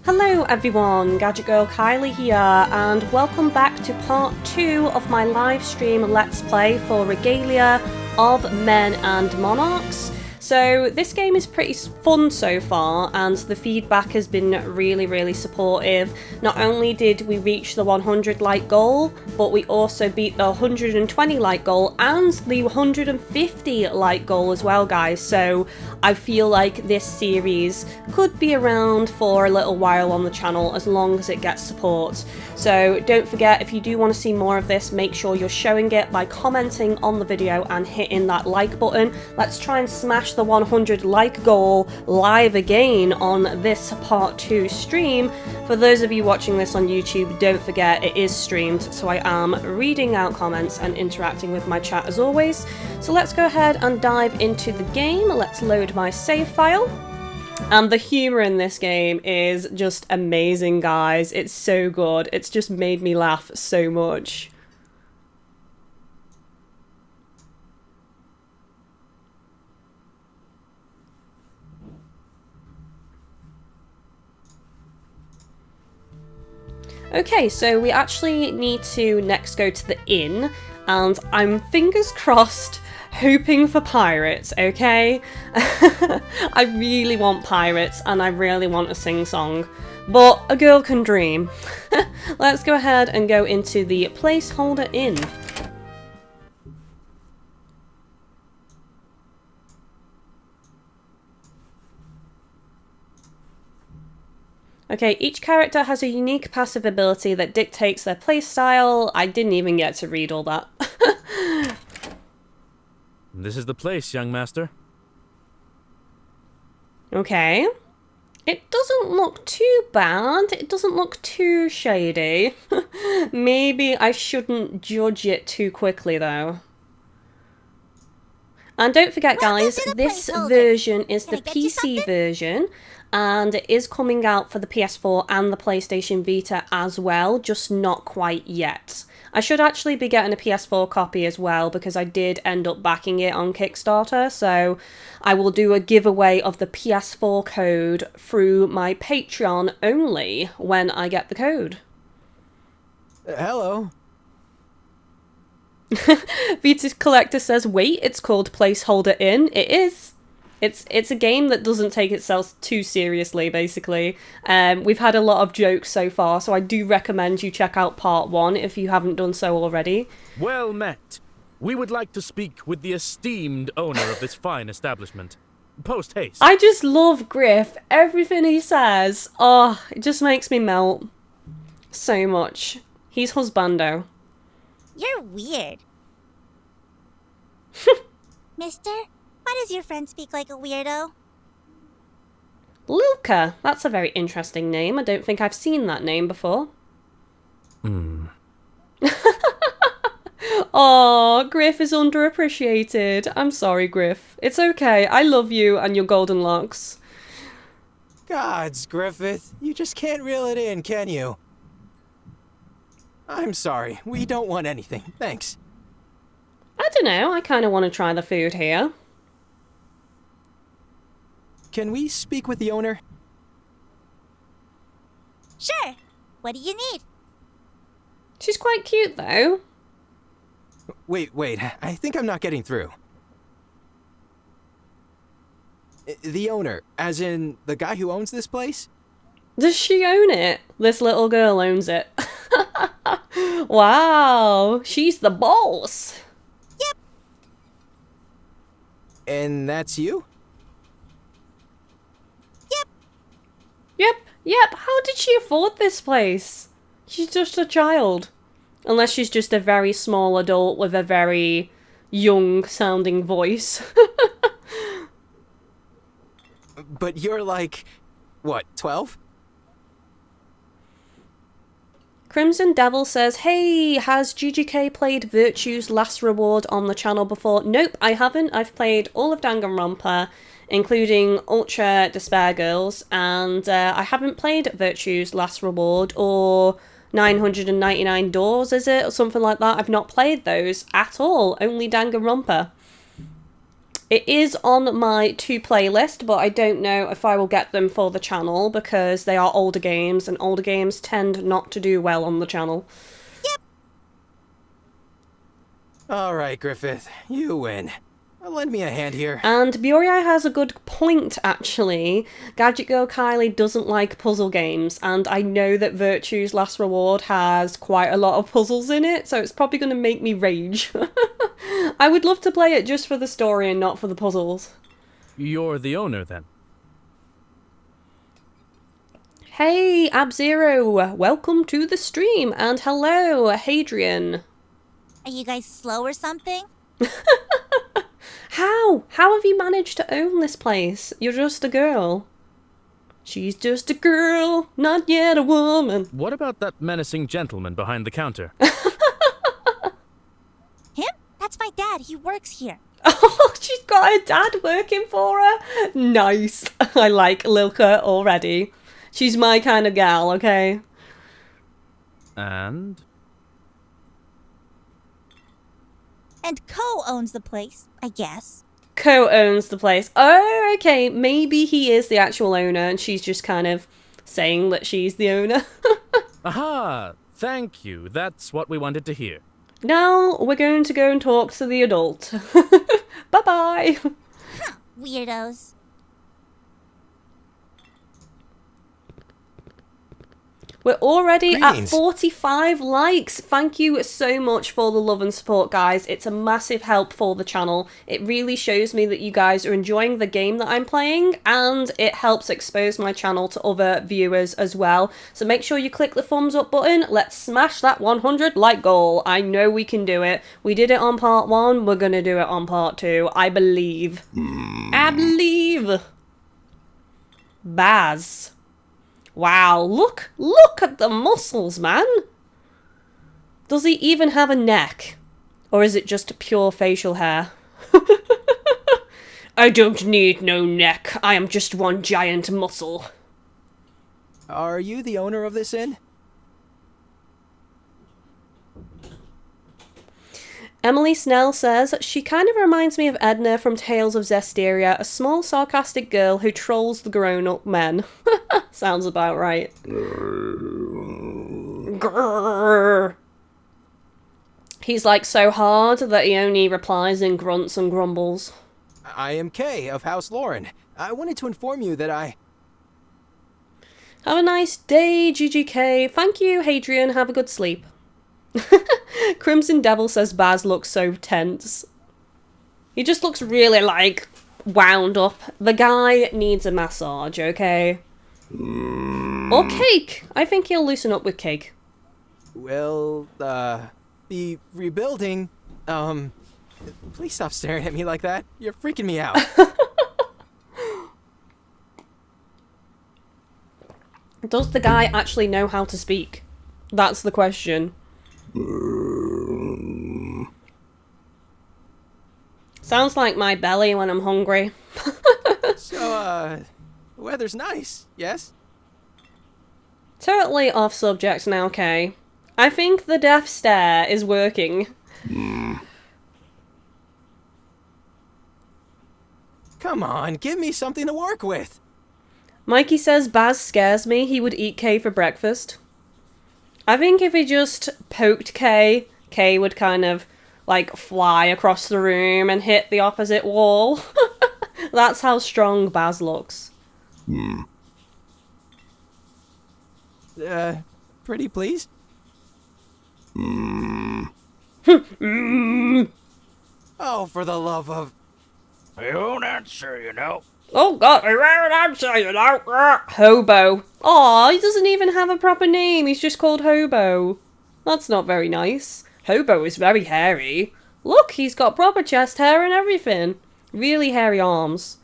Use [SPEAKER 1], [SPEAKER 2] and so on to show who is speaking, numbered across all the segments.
[SPEAKER 1] Hello everyone, GadgetGirlKylie here, and welcome back to part 2 of my live stream Let's Play for Regalia of Men and Monarchs. So this game is pretty fun so far, and the feedback has been really supportive. Not only did we reach the 100 like goal, but we also beat the 120 like goal and the 150 like goal as well, guys. So I feel like this series could be around for a little while on the channel as long as it gets support. So don't forget, if you do want to see more of this, make sure you're showing it by commenting on the video and hitting that like button. Let's try and smash the 100 like goal live again on this part 2 stream. For those of you watching this on YouTube, don't forget it is streamed, so I am reading out comments and interacting with my chat as always. So let's go ahead and dive into the game. Let's load my save file. And the humour in this game is just amazing, guys. It's so good. It's just made me laugh so much. Okay, so we actually need to next go to the inn, and I'm fingers crossed hoping for pirates, okay? I really want pirates and I really want a sing-song, but a girl can dream. Let's go ahead and go into the placeholder inn. Okay, each character has a unique passive ability that dictates their playstyle. I didn't even get to read all that.
[SPEAKER 2] This is the place, young master.
[SPEAKER 1] Okay. It doesn't look too bad. It doesn't look too shady. Maybe I shouldn't judge it too quickly, though. And don't forget, guys, this version is the PC version, and it is coming out for the PS4 and the PlayStation Vita as well, just not quite yet. I should actually be getting a PS4 copy as well, because I did end up backing it on Kickstarter, so I will do a giveaway of the PS4 code through my Patreon only when I get the code.
[SPEAKER 3] Hello.
[SPEAKER 1] Vita's Collector says, wait, it's called Placeholder Inn. It is. It's a game that doesn't take itself too seriously, basically. We've had a lot of jokes so far, so I do recommend you check out part 1 if you haven't done so already.
[SPEAKER 2] Well met. We would like to speak with the esteemed owner of this fine establishment. Post haste.
[SPEAKER 1] I just love Griff. Everything he says, oh, it just makes me melt so much. He's husbando.
[SPEAKER 4] You're weird. Mister, why does your friend speak like a weirdo?
[SPEAKER 1] Luca. That's a very interesting name. I don't think I've seen that name before. Aw, Griff is underappreciated. I'm sorry, Griff. It's okay. I love you and your golden locks.
[SPEAKER 3] Gods, Griffith, you just can't reel it in, can you? I'm sorry, we don't want anything, thanks.
[SPEAKER 1] I don't know, I kind of want to try the food here.
[SPEAKER 3] Can we speak with the owner?
[SPEAKER 4] Sure. What do you need?
[SPEAKER 1] She's quite cute, though.
[SPEAKER 3] Wait, I think I'm not getting through. The owner, as in the guy who owns this place?
[SPEAKER 1] Does she own it? This little girl owns it. Wow, she's the boss.
[SPEAKER 4] Yep.
[SPEAKER 3] And that's you?
[SPEAKER 1] Yep. How did she afford this place? She's just a child. Unless she's just a very small adult with a very young-sounding voice.
[SPEAKER 3] But you're like, what, 12?
[SPEAKER 1] Crimson Devil says, hey, has GGK played Virtue's Last Reward on the channel before? Nope, I haven't. I've played all of Danganronpa, including Ultra Despair Girls, and I haven't played Virtue's Last Reward or 999 Doors, is it? Or something like that. I've not played those at all, only Danganronpa. It is on my to playlist, but I don't know if I will get them for the channel because they are older games, and older games tend not to do well on the channel.
[SPEAKER 3] All right, Griffith, you win. Lend me a hand here.
[SPEAKER 1] And Buriai has a good point, actually. GadgetGirlKylie doesn't like puzzle games, and I know that Virtue's Last Reward has quite a lot of puzzles in it, so it's probably going to make me rage. I would love to play it just for the story and not for the puzzles.
[SPEAKER 2] You're the owner, then?
[SPEAKER 1] Hey, Ab-Zero! Welcome to the stream, and hello, Hadrian.
[SPEAKER 4] Are you guys slow or something?
[SPEAKER 1] How? How have you managed to own this place? You're just a girl. She's just a girl, not yet a woman.
[SPEAKER 2] What about that menacing gentleman behind the counter?
[SPEAKER 4] Him? That's my dad. He works here.
[SPEAKER 1] Oh, she's got her dad working for her. Nice. I like Lilka already. She's my kind of gal, okay?
[SPEAKER 2] And?
[SPEAKER 4] And Co owns the place, I guess.
[SPEAKER 1] Co-owns the place. Oh, okay. Maybe he is the actual owner and she's just kind of saying that she's the owner.
[SPEAKER 2] Aha! Thank you. That's what we wanted to hear.
[SPEAKER 1] Now we're going to go and talk to the adult. Bye-bye.
[SPEAKER 4] Weirdos.
[SPEAKER 1] We're already
[SPEAKER 3] Greetings.
[SPEAKER 1] at 45 likes. Thank you so much for the love and support, guys. It's a massive help for the channel. It really shows me that you guys are enjoying the game that I'm playing, and it helps expose my channel to other viewers as well. So make sure you click the thumbs up button. Let's smash that 100 like goal. I know we can do it. We did it on part 1. We're going to do it on part 2. I believe. I believe. Baz. Wow, look at the muscles, man. Does he even have a neck? Or is it just pure facial hair? I don't need no neck. I am just one giant muscle.
[SPEAKER 3] Are you the owner of this inn?
[SPEAKER 1] Emily Snell says, she kind of reminds me of Edna from Tales of Zestiria, a small sarcastic girl who trolls the grown-up men. Sounds about right. Grrr. He's like so hard that he only replies in grunts and grumbles.
[SPEAKER 3] I am Kay of House Lauren. I wanted to inform you that I...
[SPEAKER 1] Have a nice day, GGK. Thank you, Hadrian. Have a good sleep. Crimson Devil says Baz looks so tense. He just looks really, like, wound up. The guy needs a massage, okay? Or cake. I think he'll loosen up with cake.
[SPEAKER 3] Well, the rebuilding, please stop staring at me like that. You're freaking me out.
[SPEAKER 1] Does the guy actually know how to speak? That's the question. Sounds like my belly when I'm hungry.
[SPEAKER 3] So, the weather's nice, yes?
[SPEAKER 1] Totally off subject now, Kay. I think the death stare is working.
[SPEAKER 3] Come on, give me something to work with.
[SPEAKER 1] Mikey says Baz scares me. He would eat Kay for breakfast. I think if he just poked Kay, Kay would kind of, like, fly across the room and hit the opposite wall. That's how strong Baz looks.
[SPEAKER 3] Pretty please? Oh, for the love of...
[SPEAKER 5] I won't answer, you know.
[SPEAKER 1] Oh god, I ran answer, you know. Hobo. Aw, he doesn't even have a proper name. He's just called Hobo. That's not very nice. Hobo is very hairy. Look, he's got proper chest hair and everything. Really hairy arms.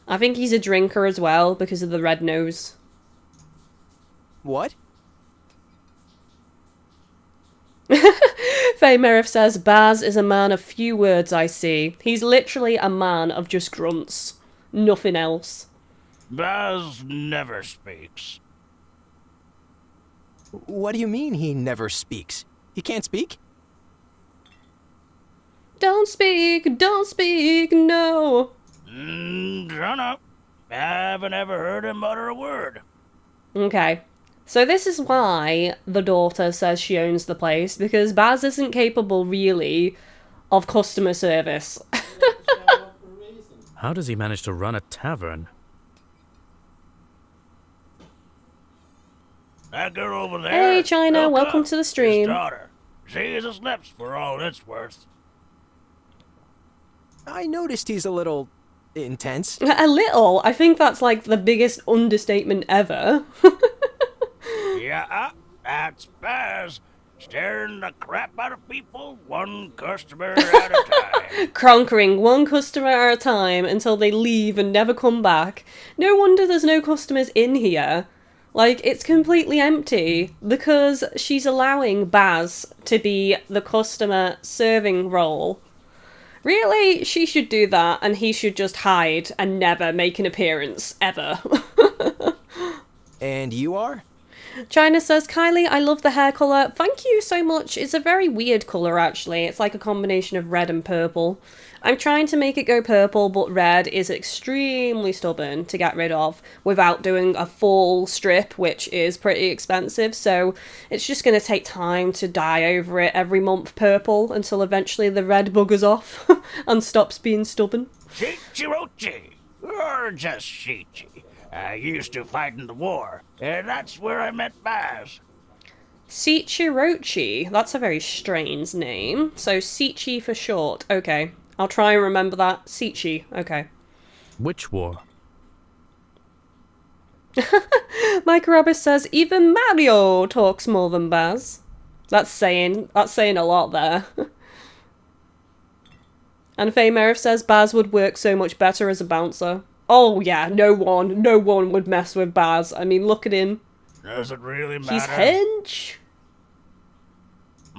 [SPEAKER 1] I think he's a drinker as well because of the red nose.
[SPEAKER 3] What?
[SPEAKER 1] Faye Merriff says, Baz is a man of few words, I see. He's literally a man of just grunts. Nothing else.
[SPEAKER 5] Baz never speaks.
[SPEAKER 3] What do you mean he never speaks? He can't speak?
[SPEAKER 1] Don't speak, no.
[SPEAKER 5] Dunno. I haven't ever heard him utter a word.
[SPEAKER 1] Okay. So this is why the daughter says she owns the place, because Baz isn't capable, really, of customer service.
[SPEAKER 2] How does he manage to run a tavern?
[SPEAKER 5] That girl over there.
[SPEAKER 1] Hey, China,
[SPEAKER 5] Elka,
[SPEAKER 1] welcome to the stream.
[SPEAKER 5] His daughter. She is his lips for all it's worth.
[SPEAKER 3] I noticed he's a little intense.
[SPEAKER 1] A little. I think that's like the biggest understatement ever.
[SPEAKER 5] Yeah, that's Baz. Staring the crap out of people, one customer at a time.
[SPEAKER 1] Cronkering one customer at a time until they leave and never come back. No wonder there's no customers in here. Like, it's completely empty because she's allowing Baz to be the customer serving role. Really, she should do that and he should just hide and never make an appearance, ever.
[SPEAKER 3] And you are?
[SPEAKER 1] China says, Kylie, I love the hair colour. Thank you so much. It's a very weird colour, actually. It's like a combination of red and purple. I'm trying to make it go purple, but red is extremely stubborn to get rid of without doing a full strip, which is pretty expensive. So it's just going to take time to dye over it every month purple until eventually the red buggers off and stops being stubborn.
[SPEAKER 5] Shichirochi, or just Shichi. I used to fight in the war, and that's where I met Baz.
[SPEAKER 1] Sichirochi. That's a very strange name. So Sichi for short. Okay. I'll try and remember that. Sichi. Okay.
[SPEAKER 2] Which war?
[SPEAKER 1] Mike Rabbis says, even Mario talks more than Baz. That's saying a lot there. And Faye Merriff says, Baz would work so much better as a bouncer. Oh yeah, no one would mess with Baz. I mean, look at him.
[SPEAKER 5] Does it really matter?
[SPEAKER 1] He's hench.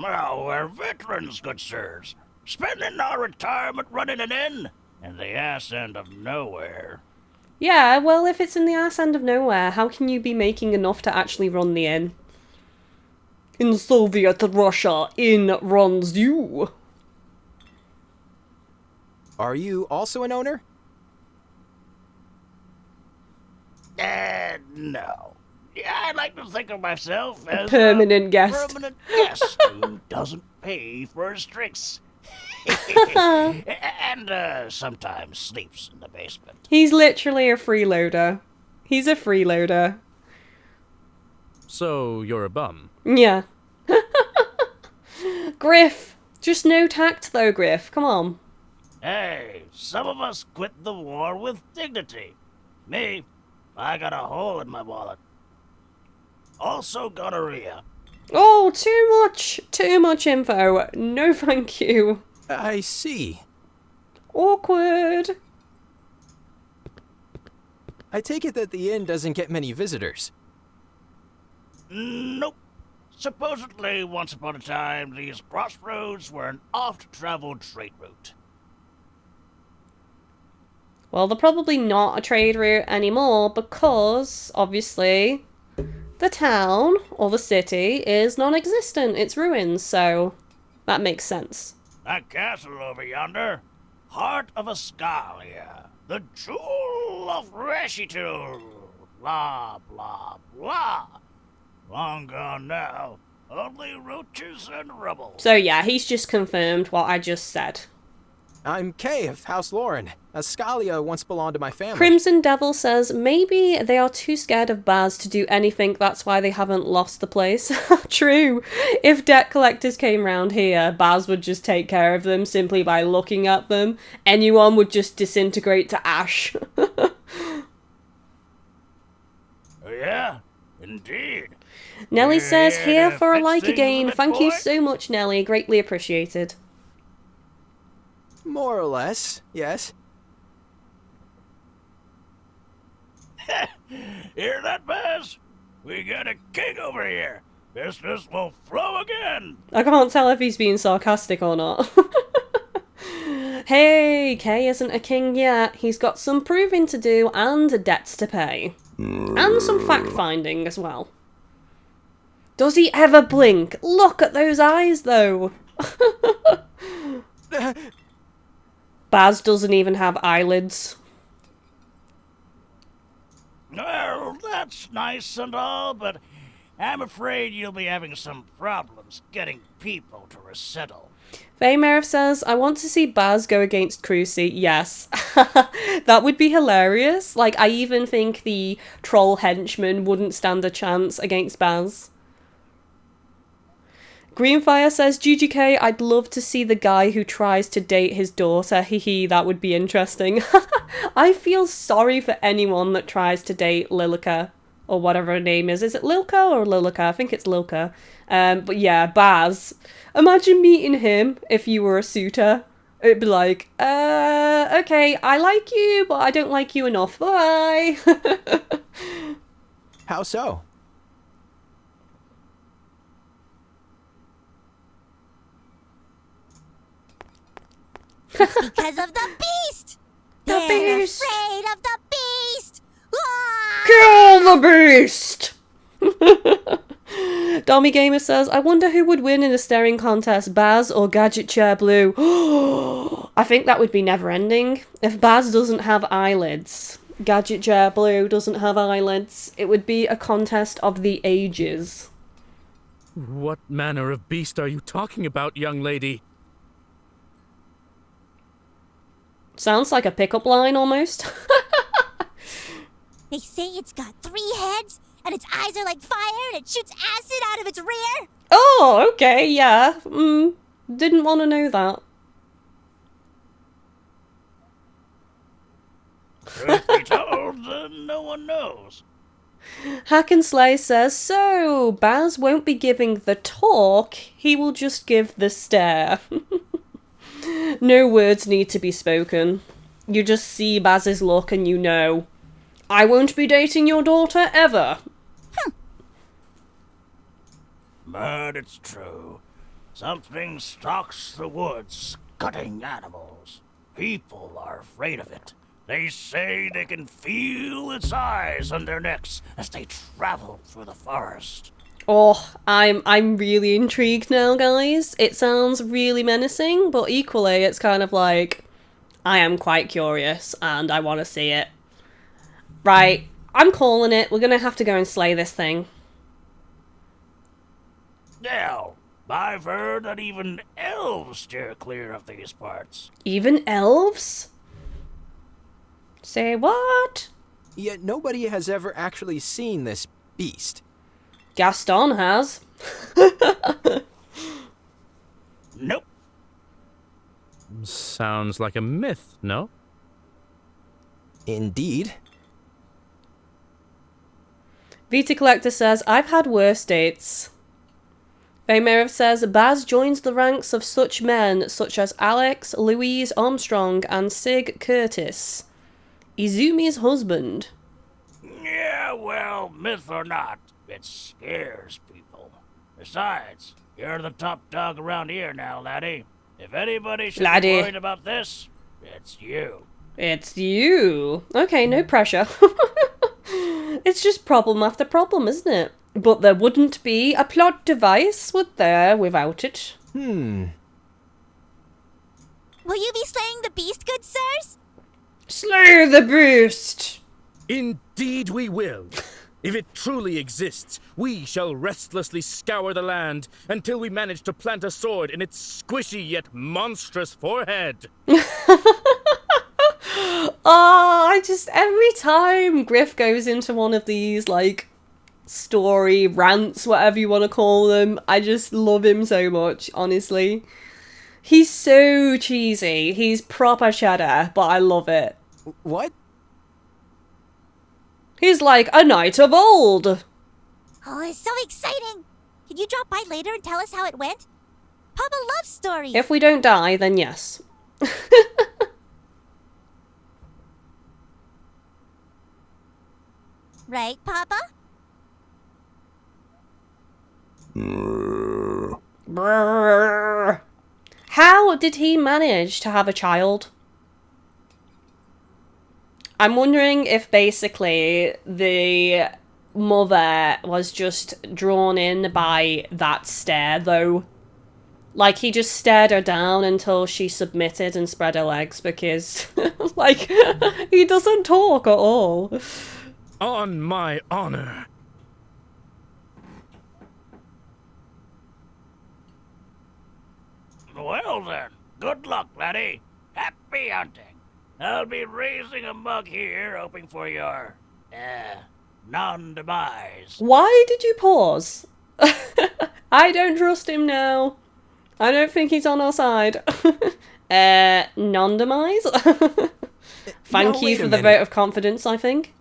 [SPEAKER 5] Well, we're veterans, good sirs. Spending our retirement running an inn in the ass end of nowhere.
[SPEAKER 1] Yeah, well, if it's in the ass end of nowhere, how can you be making enough to actually run the inn? In Soviet Russia, inn runs you.
[SPEAKER 3] Are you also an owner?
[SPEAKER 5] No. Yeah, I like to think of myself as
[SPEAKER 1] permanent
[SPEAKER 5] a
[SPEAKER 1] guest.
[SPEAKER 5] permanent guest who doesn't pay for his drinks. And sometimes sleeps in the basement.
[SPEAKER 1] He's literally a freeloader. He's a freeloader.
[SPEAKER 2] So, you're a bum?
[SPEAKER 1] Yeah. Griff. Just no tact though, Griff. Come on.
[SPEAKER 5] Hey, some of us quit the war with dignity. Me, I got a hole in my wallet. Also gonorrhea.
[SPEAKER 1] Oh, too much info. No thank you.
[SPEAKER 3] I see.
[SPEAKER 1] Awkward.
[SPEAKER 3] I take it that the inn doesn't get many visitors.
[SPEAKER 5] Nope. Supposedly, once upon a time, these crossroads were an oft-traveled trade route.
[SPEAKER 1] Well, they're probably not a trade route anymore because, obviously, the town, or the city, is non-existent. It's ruins, so that makes sense.
[SPEAKER 5] That castle over yonder, heart of Regalia, the jewel of Reshitul, blah, blah, blah. Long gone now, only roaches and rubble.
[SPEAKER 1] So yeah, he's just confirmed what I just said.
[SPEAKER 3] I'm Kay of House Lauren. Regalia once belonged to my family.
[SPEAKER 1] Crimson Devil says, maybe they are too scared of Baz to do anything, that's why they haven't lost the place. True. If debt collectors came round here, Baz would just take care of them simply by looking at them. Anyone would just disintegrate to ash.
[SPEAKER 5] Yeah, indeed.
[SPEAKER 1] Nelly says,
[SPEAKER 5] Yeah,
[SPEAKER 1] here for a
[SPEAKER 5] fix
[SPEAKER 1] like
[SPEAKER 5] things
[SPEAKER 1] again.
[SPEAKER 5] a bit,
[SPEAKER 1] Thank you
[SPEAKER 5] boy.
[SPEAKER 1] so much, Nelly. Greatly appreciated.
[SPEAKER 3] More or less, yes.
[SPEAKER 5] Hear that, Baz? We got a king over here. Business will flow again.
[SPEAKER 1] I can't tell if he's being sarcastic or not. Hey, Kay isn't a king yet. He's got some proving to do and debts to pay. And some fact-finding as well. Does he ever blink? Look at those eyes, though. Baz doesn't even have eyelids.
[SPEAKER 5] Well, that's nice and all, but I'm afraid you'll be having some problems getting people to resettle.
[SPEAKER 1] Veymerif says, I want to see Baz go against Crucy. Yes. That would be hilarious. Like, I even think the troll henchman wouldn't stand a chance against Baz. Greenfire says, GGK, I'd love to see the guy who tries to date his daughter. Hehe, that would be interesting. I feel sorry for anyone that tries to date Lilica, or whatever her name is. Is it Lilka or Lilica? I think it's Lilka. But yeah, Baz. Imagine meeting him if you were a suitor. It'd be like, okay, I like you, but I don't like you enough. Bye.
[SPEAKER 3] How so?
[SPEAKER 4] Because of the beast!
[SPEAKER 1] The
[SPEAKER 4] They're
[SPEAKER 1] beast!
[SPEAKER 4] afraid of the beast! Ah!
[SPEAKER 1] Kill the beast! Dommy Gamer says, I wonder who would win in a staring contest, Baz or Gadget Chair Blue. I think that would be never ending. If Baz doesn't have eyelids, Gadget Chair Blue doesn't have eyelids, it would be a contest of the ages.
[SPEAKER 2] What manner of beast are you talking about, young lady?
[SPEAKER 1] Sounds like a pickup line almost.
[SPEAKER 4] They say it's got 3 heads, and its eyes are like fire, and it shoots acid out of its rear.
[SPEAKER 1] Oh, okay, yeah. Didn't want to know that.
[SPEAKER 5] Truth be told, no one knows.
[SPEAKER 1] Hack and Slay says, so Baz won't be giving the talk, he will just give the stare. No words need to be spoken. You just see Baz's look and you know. I won't be dating your daughter ever.
[SPEAKER 5] But it's true. Something stalks the woods, cutting animals. People are afraid of it. They say they can feel its eyes on their necks as they travel through the forest.
[SPEAKER 1] Oh, I'm really intrigued now, guys. It sounds really menacing, but equally it's kind of like, I am quite curious and I want to see it. Right, I'm calling it. We're gonna have to go and slay this thing.
[SPEAKER 5] Now, I've heard that even elves steer clear of these parts.
[SPEAKER 1] Even elves? Say what?
[SPEAKER 3] Yet nobody has ever actually seen this beast.
[SPEAKER 1] Gaston has.
[SPEAKER 5] Nope.
[SPEAKER 2] Sounds like a myth, no?
[SPEAKER 3] Indeed.
[SPEAKER 1] Vita Collector says, I've had worse dates. Veymerif says, Baz joins the ranks of such men such as Alex, Louise Armstrong, and Sig Curtis. Izumi's husband.
[SPEAKER 5] Yeah, well, myth or not, it scares people. Besides, you're the top dog around here now, laddie. If anybody should
[SPEAKER 1] Laddie.
[SPEAKER 5] be worried about this, it's you.
[SPEAKER 1] It's you. Okay, no pressure. It's just problem after problem, isn't it? But there wouldn't be a plot device, would there, without it?
[SPEAKER 3] Hmm.
[SPEAKER 4] Will you be slaying the beast, good sirs?
[SPEAKER 1] Slay the beast!
[SPEAKER 2] Indeed we will. If it truly exists, we shall restlessly scour the land until we manage to plant a sword in its squishy yet monstrous forehead.
[SPEAKER 1] Every time Griff goes into one of these, like, story rants, whatever you want to call them, I just love him so much, honestly. He's so cheesy. He's proper cheddar, but I love it.
[SPEAKER 3] What?
[SPEAKER 1] He's like a knight of old.
[SPEAKER 4] Oh, it's so exciting. Can you drop by later and tell us how it went? Papa loves stories.
[SPEAKER 1] If we don't die, then yes.
[SPEAKER 4] Right, Papa?
[SPEAKER 1] Brrr. How did he manage to have a child? I'm wondering if basically the mother was just drawn in by that stare, though. Like, he just stared her down until she submitted and spread her legs because, like, he doesn't talk at all.
[SPEAKER 2] On my honor.
[SPEAKER 5] Well then, good luck, laddie. Happy hunting. I'll be raising a mug here, hoping for your, non-demise.
[SPEAKER 1] Why did you pause? I don't trust him now. I don't think he's on our side. Non-demise? Thank you
[SPEAKER 3] wait
[SPEAKER 1] for
[SPEAKER 3] a
[SPEAKER 1] the
[SPEAKER 3] minute.
[SPEAKER 1] vote of confidence, I think.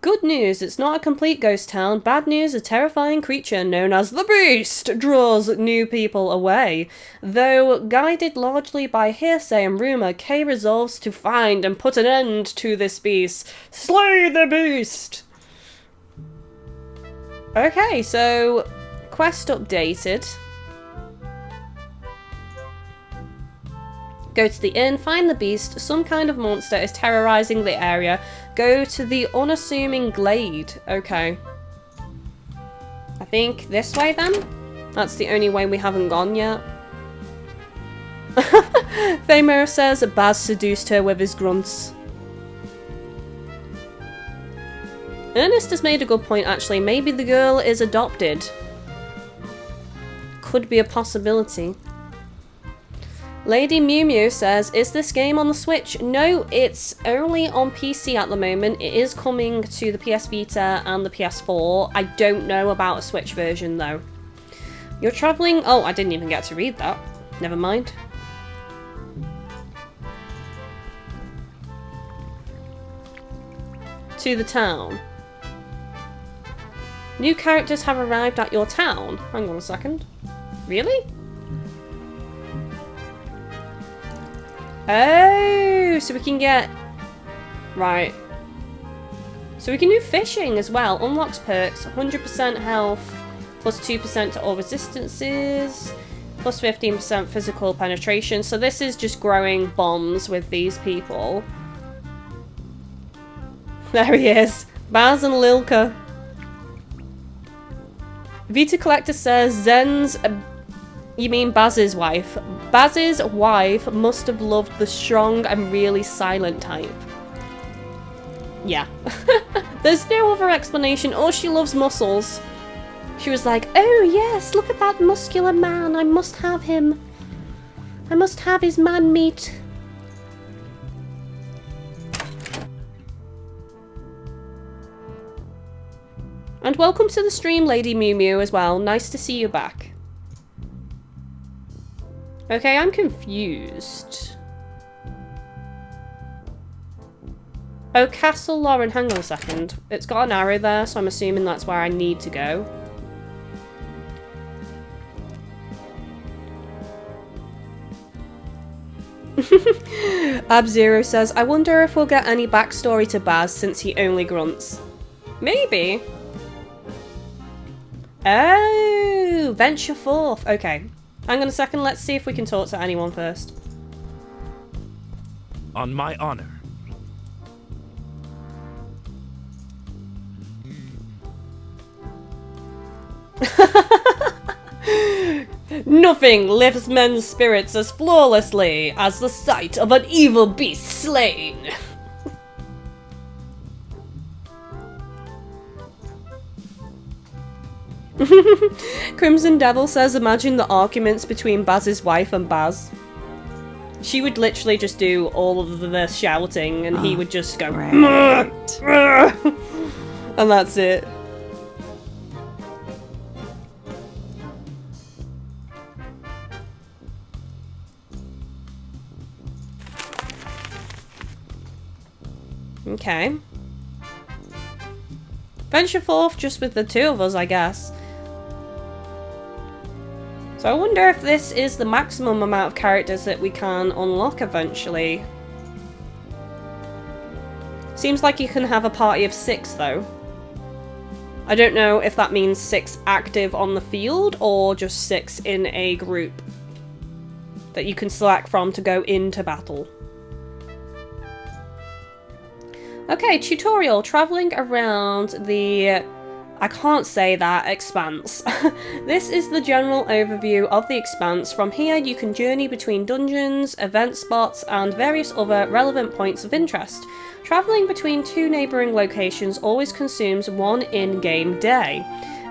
[SPEAKER 1] Good news, it's not a complete ghost town. Bad news, a terrifying creature known as the Beast draws new people away. Though guided largely by hearsay and rumour, Kay resolves to find and put an end to this beast. Slay the Beast! Okay, so quest updated. Go to the inn, find the beast. Some kind of monster is terrorising the area. Go to the unassuming glade. Okay. I think this way then? That's the only way we haven't gone yet. Thamir says Baz seduced her with his grunts. Ernest has made a good point actually. Maybe the girl is adopted. Could be a possibility. Lady Mew Mew says, is this game on the Switch? No, it's only on PC at the moment. It is coming to the PS Vita and the PS4. I don't know about a Switch version though. You're travelling... Oh, I didn't even get to read that. Never mind. To the town. New characters have arrived at your town. Hang on a second. Really? Oh, so we can get... Right. So we can do fishing as well. Unlocks perks, 100% health, plus 2% to all resistances, plus 15% physical penetration. So this is just growing bonds with these people. There he is. Baz and Lilka. Vita Collector says, Zen's... You mean Baz's wife? Baz's wife must have loved the strong and really silent type. Yeah. There's no other explanation. Oh, she loves muscles. She was like, oh yes, look at that muscular man. I must have him. I must have his man meat. And welcome to the stream, Lady Mew Mew, as well. Nice to see you back. Okay, I'm confused. Oh, Castle Lauren, hang on a second. It's got an arrow there, so I'm assuming that's where I need to go. Ab-Zero says, I wonder if we'll get any backstory to Baz since he only grunts. Maybe. Oh, venture forth. Okay. Hang on a second, let's see if we can talk to anyone first.
[SPEAKER 2] On my honor.
[SPEAKER 1] Nothing lifts men's spirits as flawlessly as the sight of an evil beast slain. Crimson Devil says, imagine the arguments between Baz's wife and Baz. She would literally just do all of the shouting and he would just go and that's it. Okay. Venture forth just with the two of us, I guess. So I wonder if this is the maximum amount of characters that we can unlock eventually. Seems like you can have a party of 6 though. I don't know if that means 6 active on the field or just 6 in a group that you can select from to go into battle. Okay, tutorial. Traveling around the... I can't say that, expanse. This is the general overview of the expanse. From here you can journey between dungeons, event spots, and various other relevant points of interest. Travelling between two neighbouring locations always consumes one in-game day.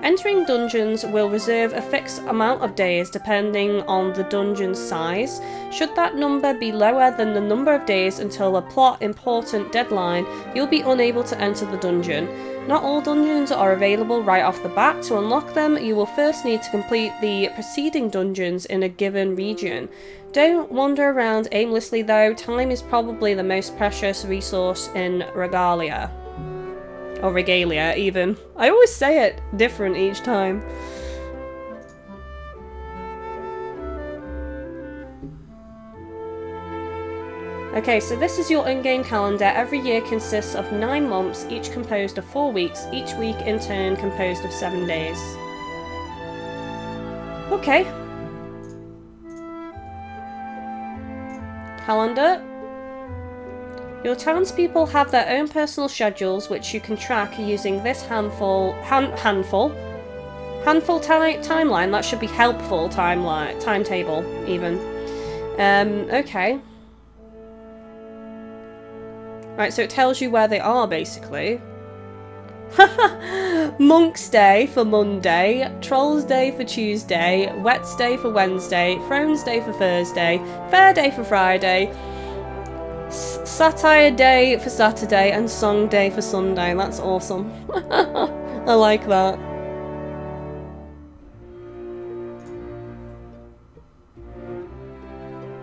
[SPEAKER 1] Entering dungeons will reserve a fixed amount of days depending on the dungeon's size. Should that number be lower than the number of days until a plot important deadline, you'll be unable to enter the dungeon. Not all dungeons are available right off the bat. To unlock them, you will first need to complete the preceding dungeons in a given region. Don't wander around aimlessly though, time is probably the most precious resource in Regalia. Or Regalia, even. I always say it different each time. Okay, so this is your in-game calendar. Every year consists of 9 months, each composed of 4 weeks, each week in turn composed of 7 days. Okay. Calendar. Your townspeople have their own personal schedules which you can track using this timeline. That should be helpful timetable, even. Okay. Right, so it tells you where they are, basically. Monk's Day for Monday, Troll's Day for Tuesday, Wet's Day for Wednesday, Throne's Day for Thursday, Fair Day for Friday, Satire Day for Saturday, and Song Day for Sunday. That's awesome. I like that.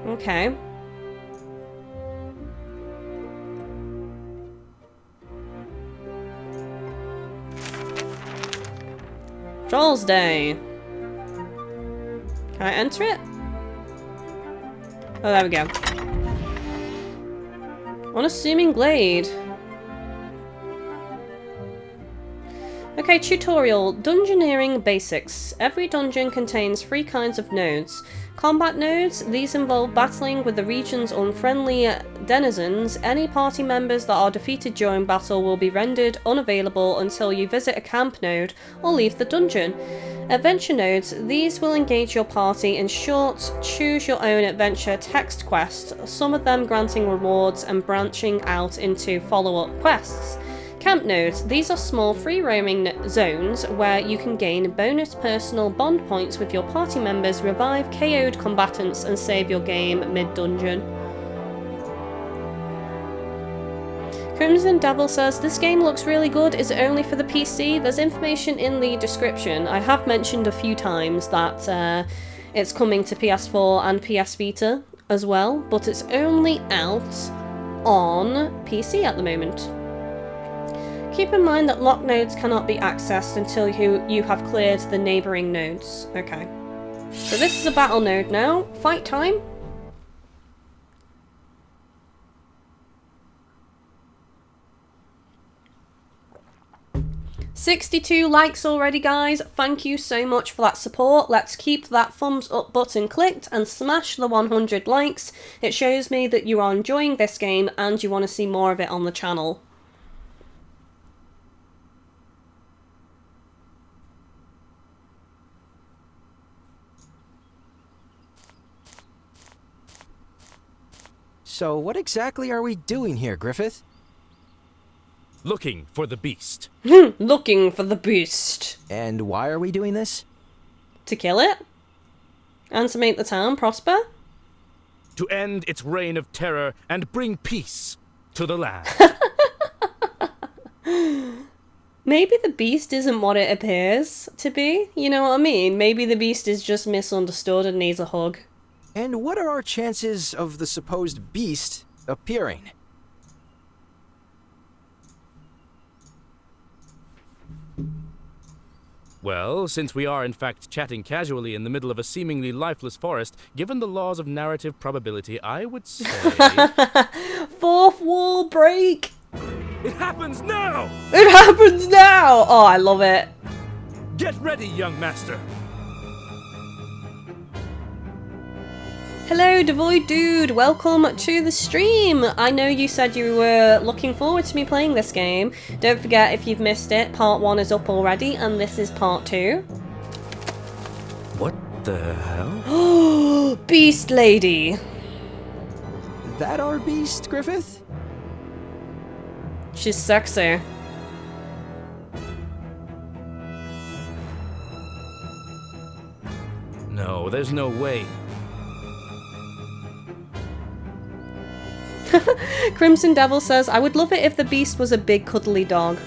[SPEAKER 1] Okay. Troll's Day. Can I enter it? Oh, there we go. Unassuming Glade. Okay, tutorial. Dungeoneering basics. Every dungeon contains 3 kinds of nodes. Combat nodes, these involve battling with the region's unfriendly denizens. Any party members that are defeated during battle will be rendered unavailable until you visit a camp node or leave the dungeon. Adventure nodes, these will engage your party in short, choose your own adventure text quests, some of them granting rewards and branching out into follow-up quests. Camp nodes, these are small free-roaming zones where you can gain bonus personal bond points with your party members, revive KO'd combatants and save your game mid-dungeon. Crimson Devil says, this game looks really good, is it only for the PC? There's information in the description. I have mentioned a few times that it's coming to PS4 and PS Vita as well, but it's only out on PC at the moment. Keep in mind that locked nodes cannot be accessed until you have cleared the neighbouring nodes. Okay. So this is a battle node now. Fight time. $62 likes already, guys. Thank you so much for that support. Let's keep that thumbs up button clicked and smash the 100 likes. It shows me that you are enjoying this game and you want to see more of it on the channel.
[SPEAKER 3] So what exactly are we doing here, Griffith?
[SPEAKER 2] Looking for the beast.
[SPEAKER 1] Looking for the beast.
[SPEAKER 3] And why are we doing this?
[SPEAKER 1] To kill it? And to make the town prosper?
[SPEAKER 2] To end its reign of terror and bring peace to the land.
[SPEAKER 1] Maybe the beast isn't what it appears to be. You know what I mean? Maybe the beast is just misunderstood and needs a hug.
[SPEAKER 3] And what are our chances of the supposed beast appearing?
[SPEAKER 2] Well, since we are in fact chatting casually in the middle of a seemingly lifeless forest, given the laws of narrative probability, I would say...
[SPEAKER 1] Fourth wall break!
[SPEAKER 2] It happens now!
[SPEAKER 1] It happens now! Oh, I love it.
[SPEAKER 2] Get ready, young master.
[SPEAKER 1] Hello, Devoid Dude. Welcome to the stream. I know you said you were looking forward to me playing this game. Don't forget, if you've missed it, part 1 is up already, and this is part 2.
[SPEAKER 2] What the hell?
[SPEAKER 1] Beast Lady.
[SPEAKER 3] That our beast, Griffith?
[SPEAKER 1] She's sexy.
[SPEAKER 2] No, there's no way.
[SPEAKER 1] Crimson Devil says, I would love it if the beast was a big cuddly dog.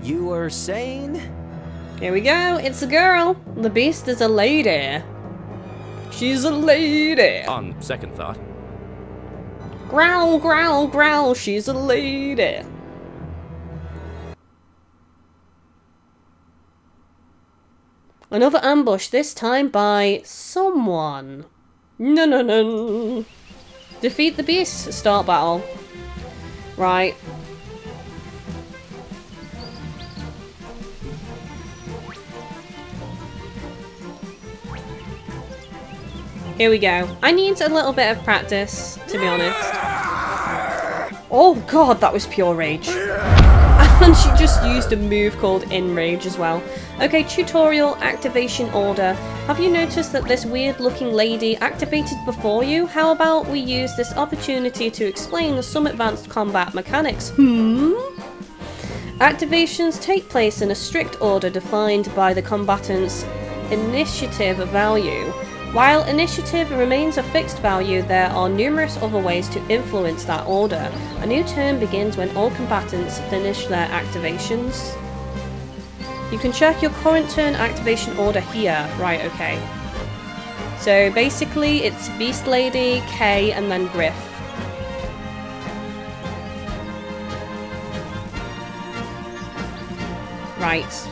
[SPEAKER 3] You were saying?
[SPEAKER 1] Here we go, it's a girl. The beast is a lady. She's a lady.
[SPEAKER 2] On second thought.
[SPEAKER 1] Growl, growl, growl, she's a lady. Another ambush, this time by someone. No, no, no. Defeat the beast. Start battle. Right. Here we go. I need a little bit of practice, to be honest. Oh god, that was pure rage. And she just used a move called Enrage as well. Okay, tutorial activation order. Have you noticed that this weird looking lady activated before you? How about we use this opportunity to explain some advanced combat mechanics? Activations take place in a strict order defined by the combatant's initiative value. While initiative remains a fixed value, there are numerous other ways to influence that order. A new turn begins when all combatants finish their activations. You can check your current turn activation order here. Right, okay. So basically it's Beast Lady, Kay, and then Griff. Right.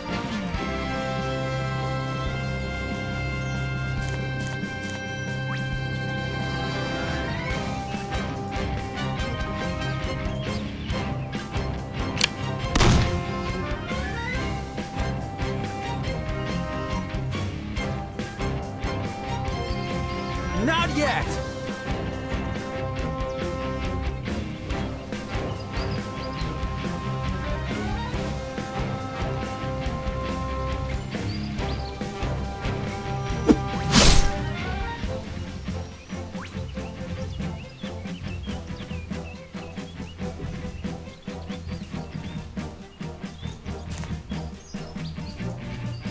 [SPEAKER 3] Not yet!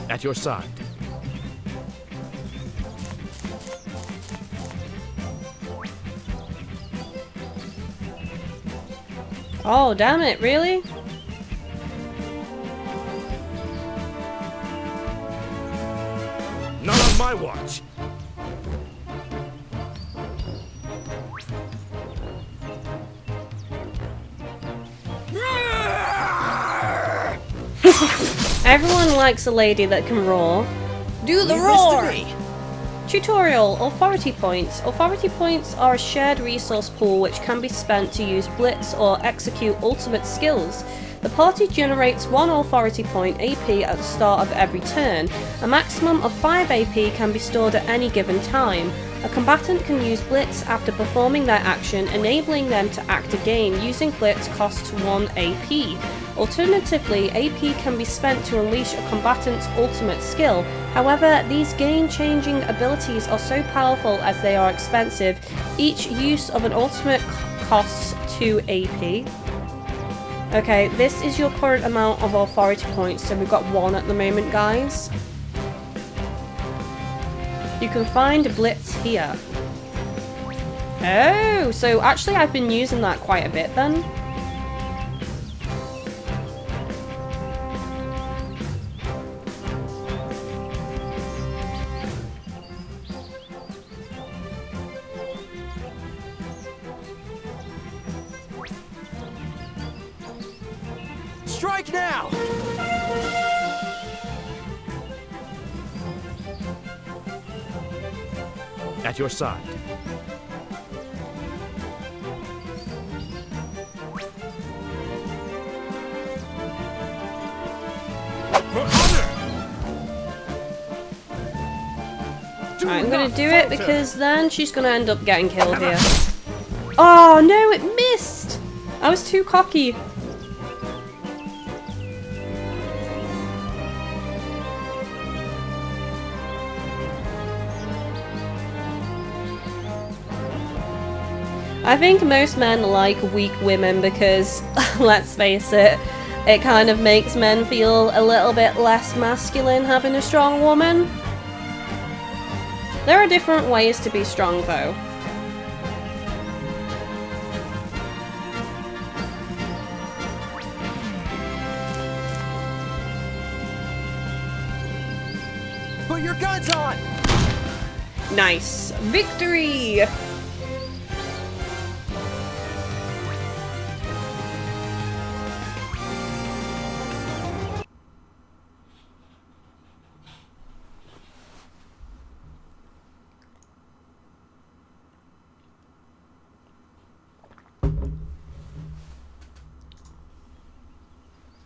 [SPEAKER 2] At your side.
[SPEAKER 1] Oh, damn it, really?
[SPEAKER 2] Not on my watch.
[SPEAKER 1] Everyone likes a lady that can roar. Do the roar! Tutorial Authority Points. Authority Points are a shared resource pool which can be spent to use blitz or execute ultimate skills. The party generates 1 Authority Point AP at the start of every turn. A maximum of 5 AP can be stored at any given time. A combatant can use Blitz after performing their action, enabling them to act again. Using Blitz costs 1 AP. Alternatively, AP can be spent to unleash a combatant's ultimate skill. However, these game-changing abilities are so powerful as they are expensive. Each use of an ultimate costs 2 AP. Okay, this is your current amount of authority points, so we've got 1 at the moment, guys. You can find Blitz here. Oh, so actually I've been using that quite a bit then.
[SPEAKER 3] Strike now!
[SPEAKER 2] At your side. For honor!
[SPEAKER 1] Right, I'm gonna do it because then she's gonna end up getting killed here. Oh no, it missed! I was too cocky. I think most men like weak women because, let's face it, it kind of makes men feel a little bit less masculine having a strong woman. There are different ways to be strong though.
[SPEAKER 3] Put your guns on!
[SPEAKER 1] Nice. Victory!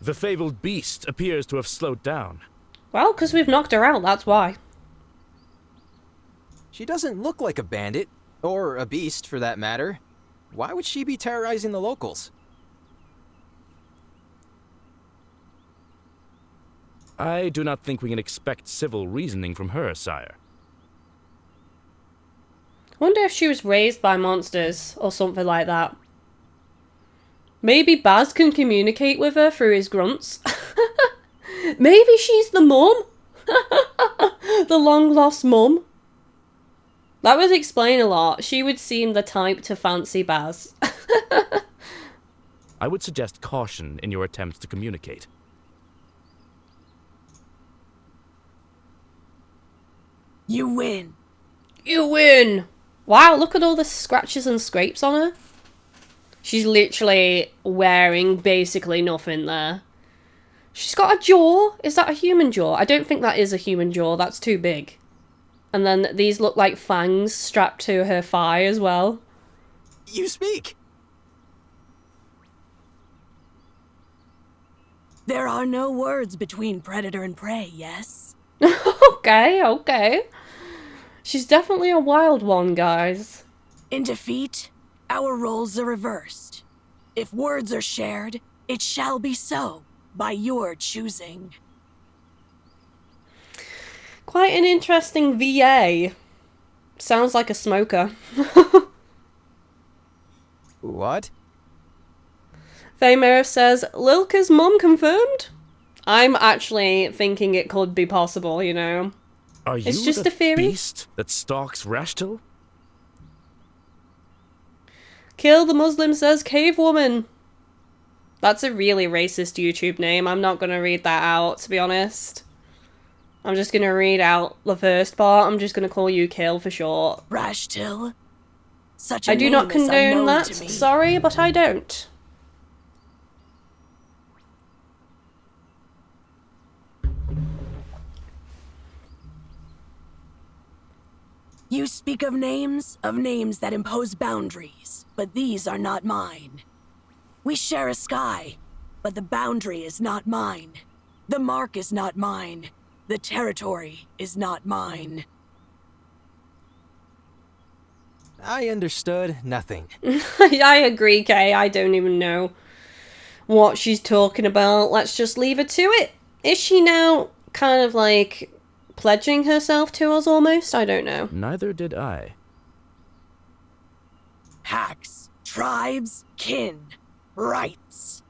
[SPEAKER 2] The fabled beast appears to have slowed down.
[SPEAKER 1] Well, because we've knocked her out, that's why.
[SPEAKER 3] She doesn't look like a bandit, or a beast for that matter. Why would she be terrorizing the locals?
[SPEAKER 2] I do not think we can expect civil reasoning from her, sire.
[SPEAKER 1] I wonder if she was raised by monsters or something like that. Maybe Baz can communicate with her through his grunts. Maybe she's the mum? The long-lost mum? That would explain a lot. She would seem the type to fancy Baz.
[SPEAKER 2] I would suggest caution in your attempts to communicate.
[SPEAKER 6] You win.
[SPEAKER 1] You win! Wow, look at all the scratches and scrapes on her. She's literally wearing basically nothing there. She's got a jaw. Is that a human jaw? I don't think that is a human jaw. That's too big. And then these look like fangs strapped to her thigh as well.
[SPEAKER 3] You speak!
[SPEAKER 6] There are no words between predator and prey, yes?
[SPEAKER 1] Okay, okay. She's definitely a wild one, guys.
[SPEAKER 6] In defeat, our roles are reversed. If words are shared, it shall be so, by your choosing.
[SPEAKER 1] Quite an interesting VA. Sounds like a smoker.
[SPEAKER 3] What?
[SPEAKER 1] Famer says, Lilka's mum confirmed? I'm actually thinking it could be possible, you know.
[SPEAKER 2] Are you
[SPEAKER 1] It's just
[SPEAKER 2] the
[SPEAKER 1] a theory.
[SPEAKER 2] beast that stalks Rashtil?
[SPEAKER 1] Kill the Muslim says cave woman. That's a really racist YouTube name. I'm not going to read that out, to be honest. I'm just going to read out the first part. I'm just going to call you Kill for short.
[SPEAKER 6] Rashtil? Such a
[SPEAKER 1] I do
[SPEAKER 6] name
[SPEAKER 1] not
[SPEAKER 6] is
[SPEAKER 1] condone
[SPEAKER 6] unknown
[SPEAKER 1] that.
[SPEAKER 6] to me.
[SPEAKER 1] Sorry, but I don't.
[SPEAKER 6] You speak of names that impose boundaries, but these are not mine. We share a sky, but the boundary is not mine. The mark is not mine. The territory is not mine.
[SPEAKER 3] I understood nothing.
[SPEAKER 1] I agree, Kay. I don't even know what she's talking about. Let's just leave her to it. Is she now kind of like pledging herself to us almost? I don't know.
[SPEAKER 2] Neither did I.
[SPEAKER 6] Hacks, tribes, kin, rights.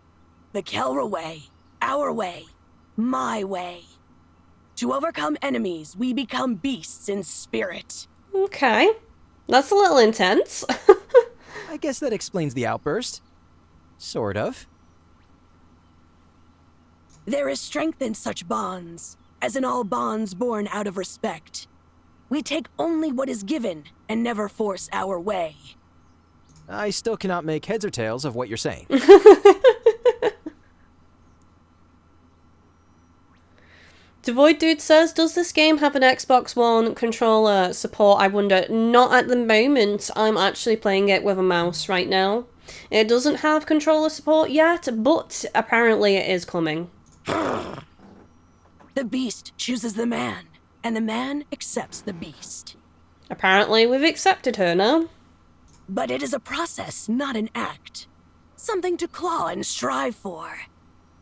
[SPEAKER 6] The Kelra way, our way, my way. To overcome enemies, we become beasts in spirit.
[SPEAKER 1] Okay. That's a little intense.
[SPEAKER 3] I guess that explains the outburst. Sort of.
[SPEAKER 6] There is strength in such bonds, as in all bonds born out of respect. We take only what is given and never force our way.
[SPEAKER 3] I still cannot make heads or tails of what you're saying.
[SPEAKER 1] Devoid Dude says, does this game have an Xbox One controller support? I wonder. Not at the moment. I'm actually playing it with a mouse right now. It doesn't have controller support yet, but apparently it is coming.
[SPEAKER 6] The beast chooses the man. and the man accepts the beast.
[SPEAKER 1] Apparently, we've accepted her now.
[SPEAKER 6] But it is a process, not an act. Something to claw and strive for.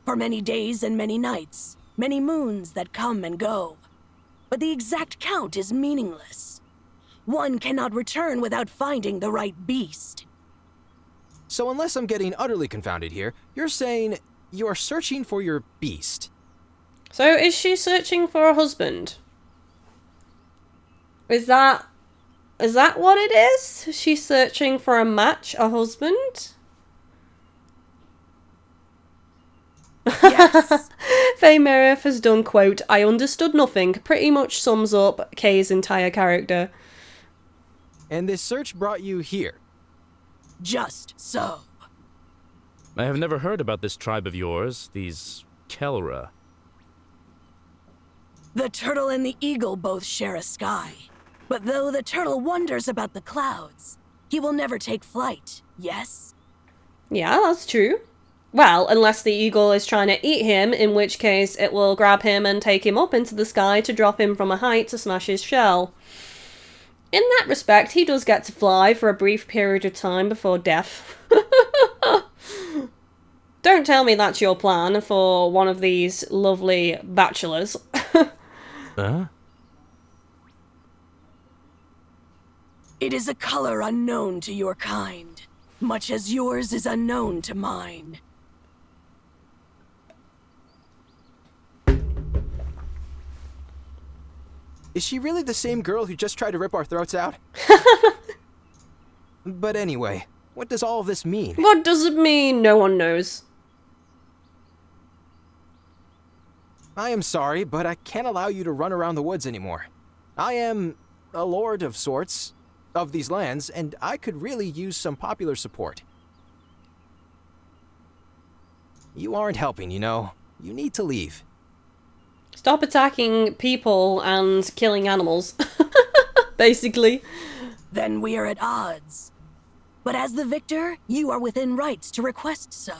[SPEAKER 6] For many days and many nights, many moons that come and go. But the exact count is meaningless. One cannot return without finding the right beast.
[SPEAKER 3] So unless I'm getting utterly confounded here, you're saying you're searching for your beast.
[SPEAKER 1] So is she searching for a husband? Is that what it is? She's searching for a match, a husband?
[SPEAKER 6] Yes.
[SPEAKER 1] Faye Merriff has done, quote, "I understood nothing," pretty much sums up Kay's entire character.
[SPEAKER 3] And this search brought you here.
[SPEAKER 6] Just so.
[SPEAKER 2] I have never heard about this tribe of yours, these Kelra.
[SPEAKER 6] The turtle and the eagle both share a sky. But though the turtle wonders about the clouds, he will never take flight, yes?
[SPEAKER 1] Yeah, that's true. Well, unless the eagle is trying to eat him, in which case it will grab him and take him up into the sky to drop him from a height to smash his shell. In that respect, he does get to fly for a brief period of time before death. Don't tell me that's your plan for one of these lovely bachelors.
[SPEAKER 2] Huh?
[SPEAKER 6] It is a color unknown to your kind, much as yours is unknown to mine.
[SPEAKER 3] Is she really the same girl who just tried to rip our throats out? But anyway, what does all of this mean?
[SPEAKER 1] What does it mean? No one knows.
[SPEAKER 3] I am sorry, but I can't allow you to run around the woods anymore. I am a lord of sorts of these lands, and I could really use some popular support. You aren't helping, you know. You need to leave.
[SPEAKER 1] Stop attacking people and killing animals. Basically.
[SPEAKER 6] Then we are at odds. But as the victor, you are within rights to request so.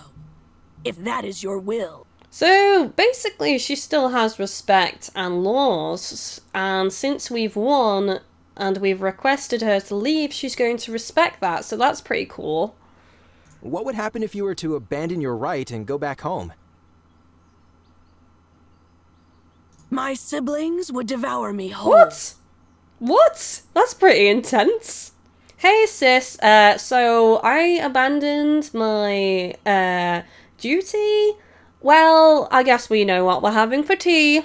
[SPEAKER 6] If that is your will.
[SPEAKER 1] So, basically, she still has respect and laws, and since we've won and we've requested her to leave, she's going to respect that, so that's pretty cool.
[SPEAKER 3] What would happen if you were to abandon your right and go back home?
[SPEAKER 6] My siblings would devour me whole.
[SPEAKER 1] What? What? That's pretty intense. Hey sis, so I abandoned my, duty? Well, I guess we know what we're having for tea.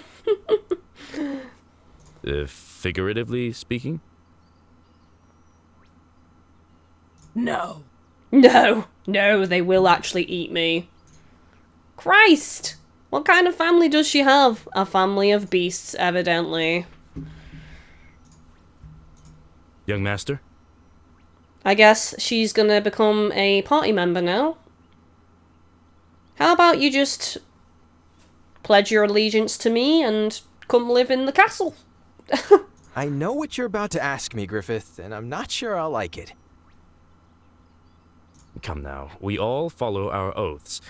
[SPEAKER 2] Figuratively speaking?
[SPEAKER 6] No.
[SPEAKER 1] No, they will actually eat me. Christ! What kind of family does she have? A family of beasts, evidently.
[SPEAKER 2] Young master?
[SPEAKER 1] I guess she's gonna become a party member now. How about you just pledge your allegiance to me and come live in the castle?
[SPEAKER 3] I know what you're about to ask me, Griffith, and I'm not sure I'll like it.
[SPEAKER 2] Come now, we all follow our oaths,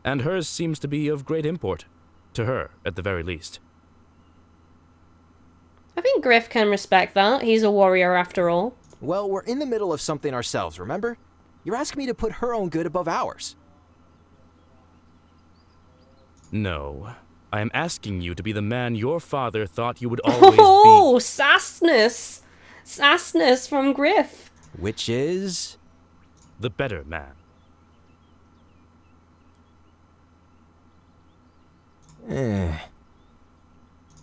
[SPEAKER 2] and hers seems to be of great import. To her, at the very least.
[SPEAKER 1] I think Griff can respect that. He's a warrior after all.
[SPEAKER 3] Well, we're in the middle of something ourselves, remember? You're asking me to put her own good above ours.
[SPEAKER 2] No. I am asking you to be the man your father thought you would always be.
[SPEAKER 1] Oh, sassness! Sassness from Griff.
[SPEAKER 3] Which is...
[SPEAKER 2] The better man.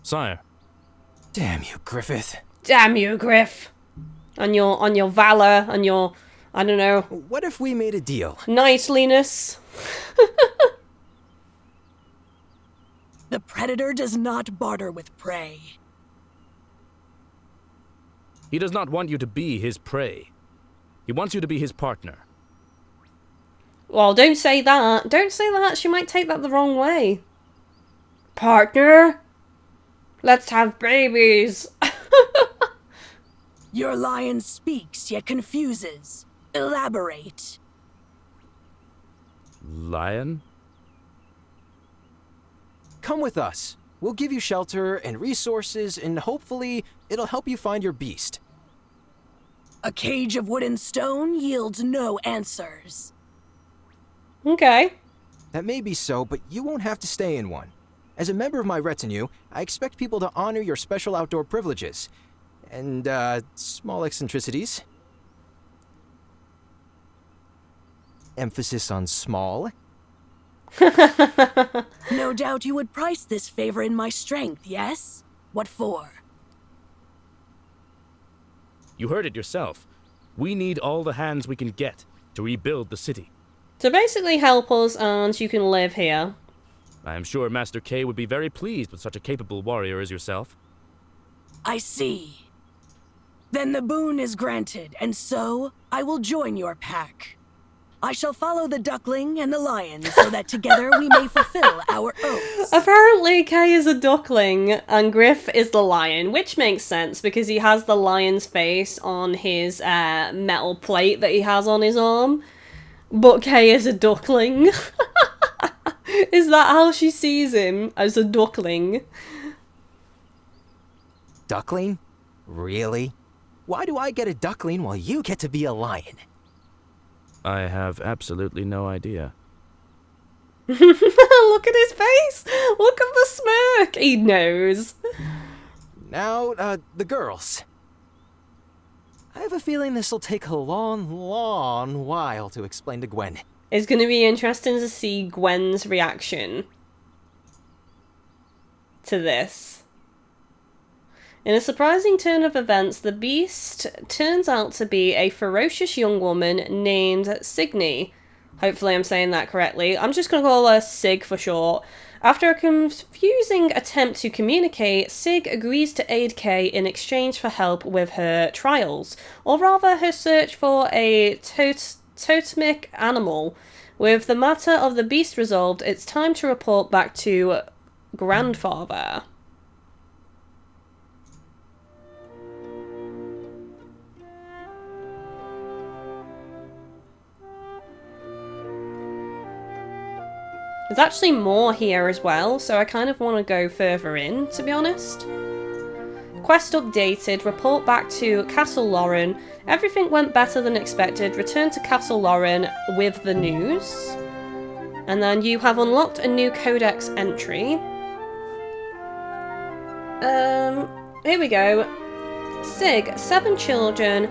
[SPEAKER 2] Sire.
[SPEAKER 3] Damn you, Griffith.
[SPEAKER 1] Damn you, Griff. On your valor, on your, I don't know,
[SPEAKER 3] What if we made a deal?
[SPEAKER 1] knightliness.
[SPEAKER 6] The predator does not barter with prey.
[SPEAKER 2] He does not want you to be his prey. He wants you to be his partner.
[SPEAKER 1] Well, don't say that. Don't say that. She might take that the wrong way. Partner? Let's have babies.
[SPEAKER 6] Your lion speaks yet confuses. Elaborate.
[SPEAKER 2] Lion?
[SPEAKER 3] Come with us. We'll give you shelter and resources, and hopefully it'll help you find your beast.
[SPEAKER 6] A cage of wood and stone yields no answers.
[SPEAKER 1] Okay.
[SPEAKER 3] That may be so, but you won't have to stay in one. As a member of my retinue, I expect people to honor your special outdoor privileges. And, small eccentricities. Emphasis on small.
[SPEAKER 6] No doubt you would price this favor in my strength, yes? What for?
[SPEAKER 2] You heard it yourself. We need all the hands we can get to rebuild the city.
[SPEAKER 1] To basically help us and you can live here.
[SPEAKER 2] I am sure Master K would be very pleased with such a capable warrior as yourself.
[SPEAKER 6] I see. Then the boon is granted, and so I will join your pack. I shall follow the duckling and the lion so that together we may fulfill our oaths.
[SPEAKER 1] Apparently Kay is a duckling and Griff is the lion, which makes sense because he has the lion's face on his metal plate that he has on his arm. But Kay is a duckling. Is that how she sees him? As a duckling?
[SPEAKER 3] Duckling? Really? Why do I get a duckling while you get to be a lion?
[SPEAKER 2] I have absolutely no idea.
[SPEAKER 1] Look at his face! Look at the smirk! He knows.
[SPEAKER 3] Now, the girls. I have a feeling this'll take a long while to explain to Gwen.
[SPEAKER 1] It's going to be interesting to see Gwen's reaction to this. In a surprising turn of events, the beast turns out to be a ferocious young woman named Signy. Hopefully I'm saying that correctly. I'm just going to call her Sig for short. After a confusing attempt to communicate, Sig agrees to aid Kay in exchange for help with her trials, or rather her search for a totemic animal. With the matter of the beast resolved, it's time to report back to Grandfather. There's actually more here as well, so I kind of want to go further in, to be honest. Quest updated, report back to Castle Lauren. Everything went better than expected. Return to Castle Lauren with the news. And then you have unlocked a new codex entry. Here we go. Sig, 7 children.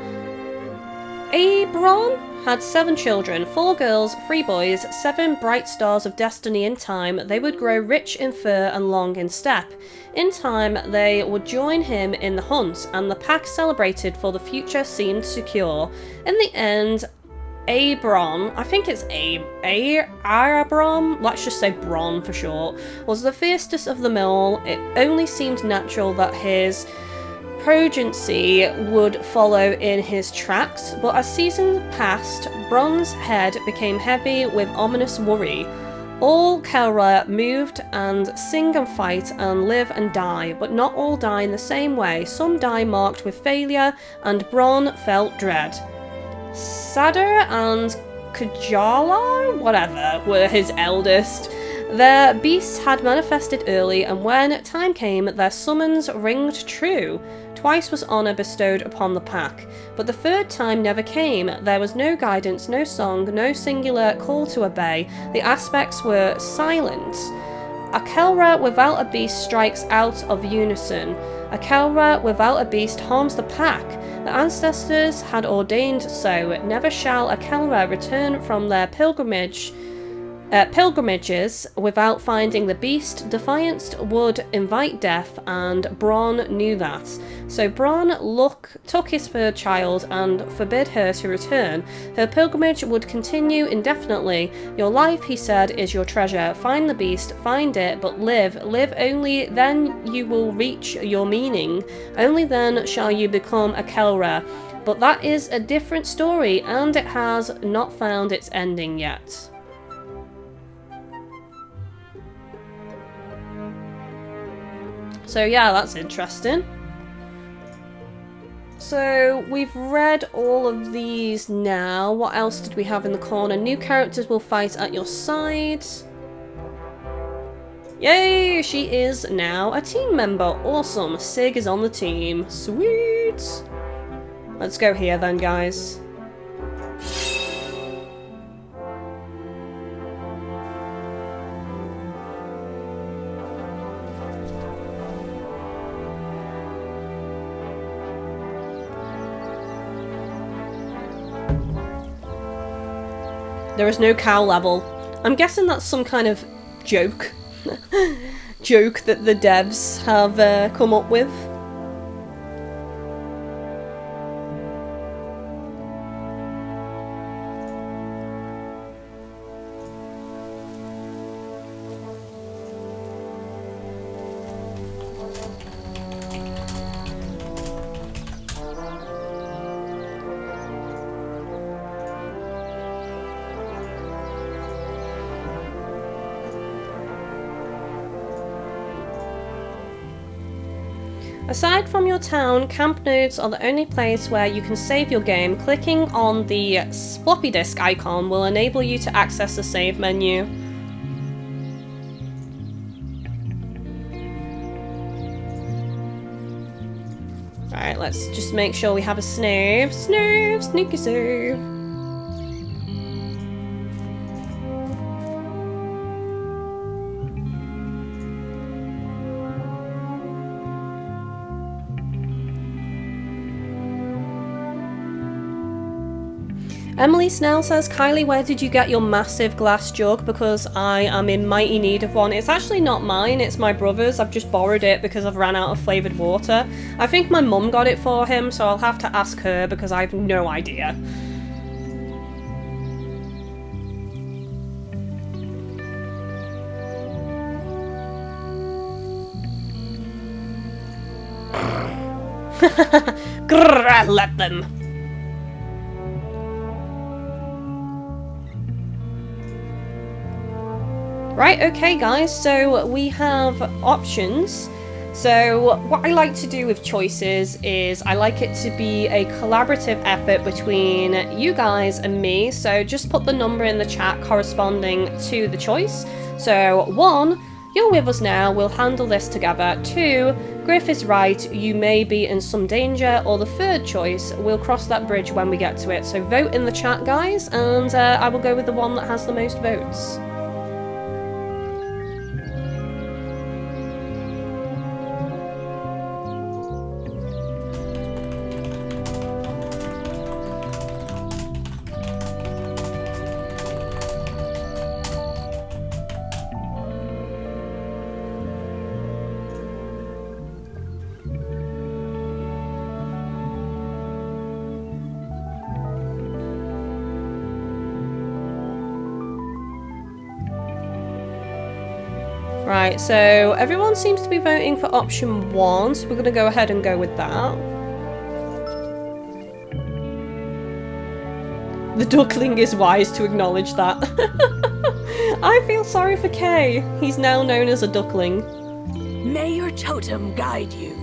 [SPEAKER 1] Abron had 7 children, 4 girls, 3 boys, 7 bright stars of destiny. In time, they would grow rich in fur and long in step. In time, they would join him in the hunt, and the pack celebrated for the future seemed secure. In the end, Abron, I think it's Abron, let's just say Bron for short, was the fiercest of them all. It only seemed natural that his progeny would follow in his tracks, but as seasons passed, Bron's head became heavy with ominous worry. All Kelra moved and sing and fight and live and die, but not all die in the same way. Some die marked with failure, and Bron felt dread. Sadr and Kajala, whatever, were his eldest. Their beasts had manifested early, and when time came, their summons ringed true. Twice was honour bestowed upon the pack, but the third time never came. There was no guidance, no song, no singular call to obey. The aspects were silent. A Kelra without a beast strikes out of unison. A Kelra without a beast harms the pack. The ancestors had ordained so. Never shall a Kelra return from their pilgrimages without finding the beast. Defiance would invite death, and Bron knew that. So Bron took his third child and forbid her to return. Her pilgrimage would continue indefinitely. Your life, he said, is your treasure. Find the beast, find it, but live. Live only then you will reach your meaning. Only then shall you become a Kelra. But that is a different story, and it has not found its ending yet. So yeah, that's interesting. So we've read all of these now. What else did we have in the corner? New characters will fight at your side. Yay! She is now a team member. Awesome. Sig is on the team. Sweet! Let's go here then, guys. There is no cow level. I'm guessing that's some kind of joke. Joke that the devs have come up with. Aside from your town, camp nodes are the only place where you can save your game. Clicking on the floppy disk icon will enable you to access the save menu. Alright, let's just make sure we have a save. Sneaky save. Emily Snell says, Kylie, where did you get your massive glass jug? Because I am in mighty need of one. It's actually not mine, it's my brother's. I've just borrowed it because I've ran out of flavoured water. I think my mum got it for him, so I'll have to ask her because I have no idea. Grrr, let them. Right, okay guys, so we have options. So what I like to do with choices is I like it to be a collaborative effort between you guys and me. So just put the number in the chat corresponding to the choice. So 1, you're with us now, we'll handle this together. 2, Griff is right, you may be in some danger. Or the 3rd choice, we'll cross that bridge when we get to it. So vote in the chat guys, and I will go with the one that has the most votes. Right, so everyone seems to be voting for option 1, so we're going to go ahead and go with that. The duckling is wise to acknowledge that. I feel sorry for Kay. He's now known as a duckling.
[SPEAKER 6] May your totem guide you.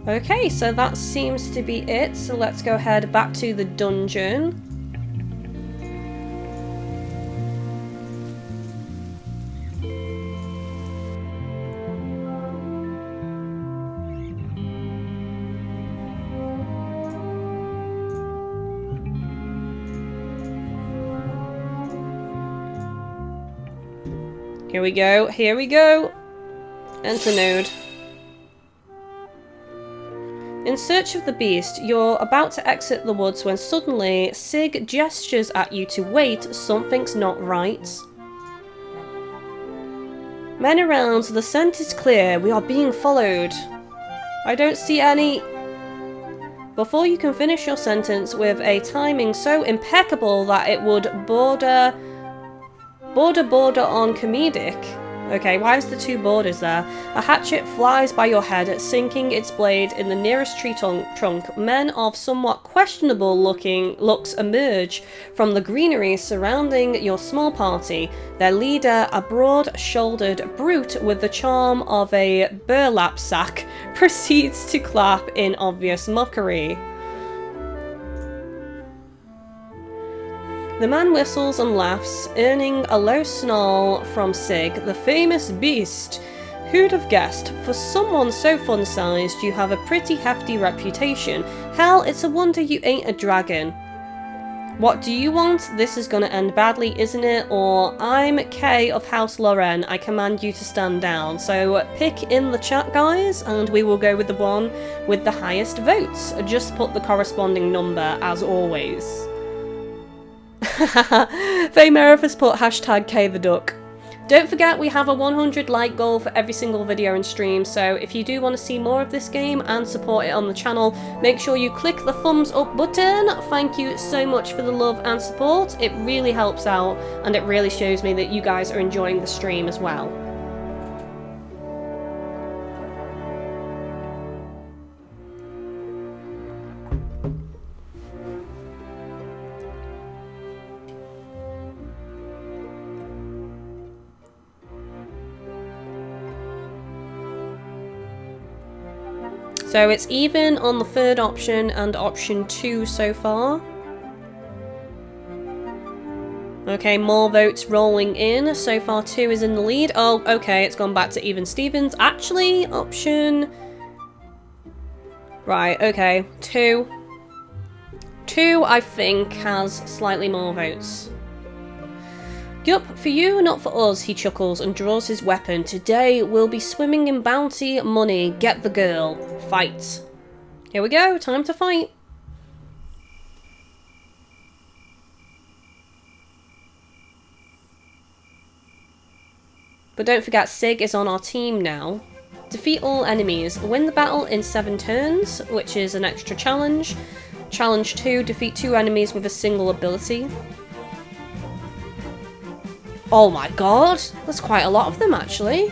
[SPEAKER 1] Okay, so that seems to be it. So let's go ahead back to the dungeon. Here we go, here we go. Enter node. In search of the beast, you're about to exit the woods when suddenly Sig gestures at you to wait. Something's not right. Men around, the scent is clear. We are being followed. I don't see any... Before you can finish your sentence with a timing so impeccable that it would border on comedic. Okay, why is the 2 borders there? A hatchet flies by your head, sinking its blade in the nearest tree trunk. Men of somewhat questionable looks emerge from the greenery surrounding your small party. Their leader, a broad-shouldered brute with the charm of a burlap sack, proceeds to clap in obvious mockery. The man whistles and laughs, earning a low snarl from Sig, the famous beast. Who'd have guessed? For someone so fun-sized, you have a pretty hefty reputation. Hell, it's a wonder you ain't a dragon. What do you want? This is gonna end badly, isn't it? Or, I'm Kay of House Loren, I command you to stand down. So pick in the chat, guys, and we will go with the one with the highest votes. Just put the corresponding number, as always. Faye Merriff has put hashtag K the Duck. Don't forget, we have a 100 like goal for every single video and stream, so if you do want to see more of this game and support it on the channel, make sure you click the thumbs up button. Thank you so much for the love and support. It really helps out, and it really shows me that you guys are enjoying the stream as well. So it's even on the third option and option 2 so far. Okay, more votes rolling in. So far 2 is in the lead. Oh, okay, it's gone back to even Stevens. Actually, option... Right, okay. 2. 2, I think, has slightly more votes. Yup, for you, not for us, he chuckles and draws his weapon. Today, we'll be swimming in bounty money. Get the girl. Fight. Here we go, time to fight. But don't forget, Sig is on our team now. Defeat all enemies. Win the battle in 7 turns, which is an extra challenge. Challenge 2, defeat 2 enemies with a single ability. Oh my god, that's quite a lot of them actually.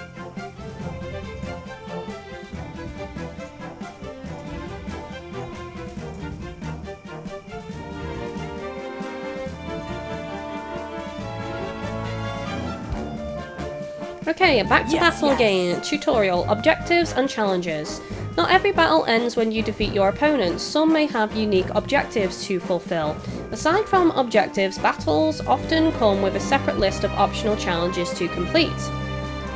[SPEAKER 1] Okay, back to battle again. Tutorial, objectives and challenges. Not every battle ends when you defeat your opponent. Some may have unique objectives to fulfill. Aside from objectives, battles often come with a separate list of optional challenges to complete.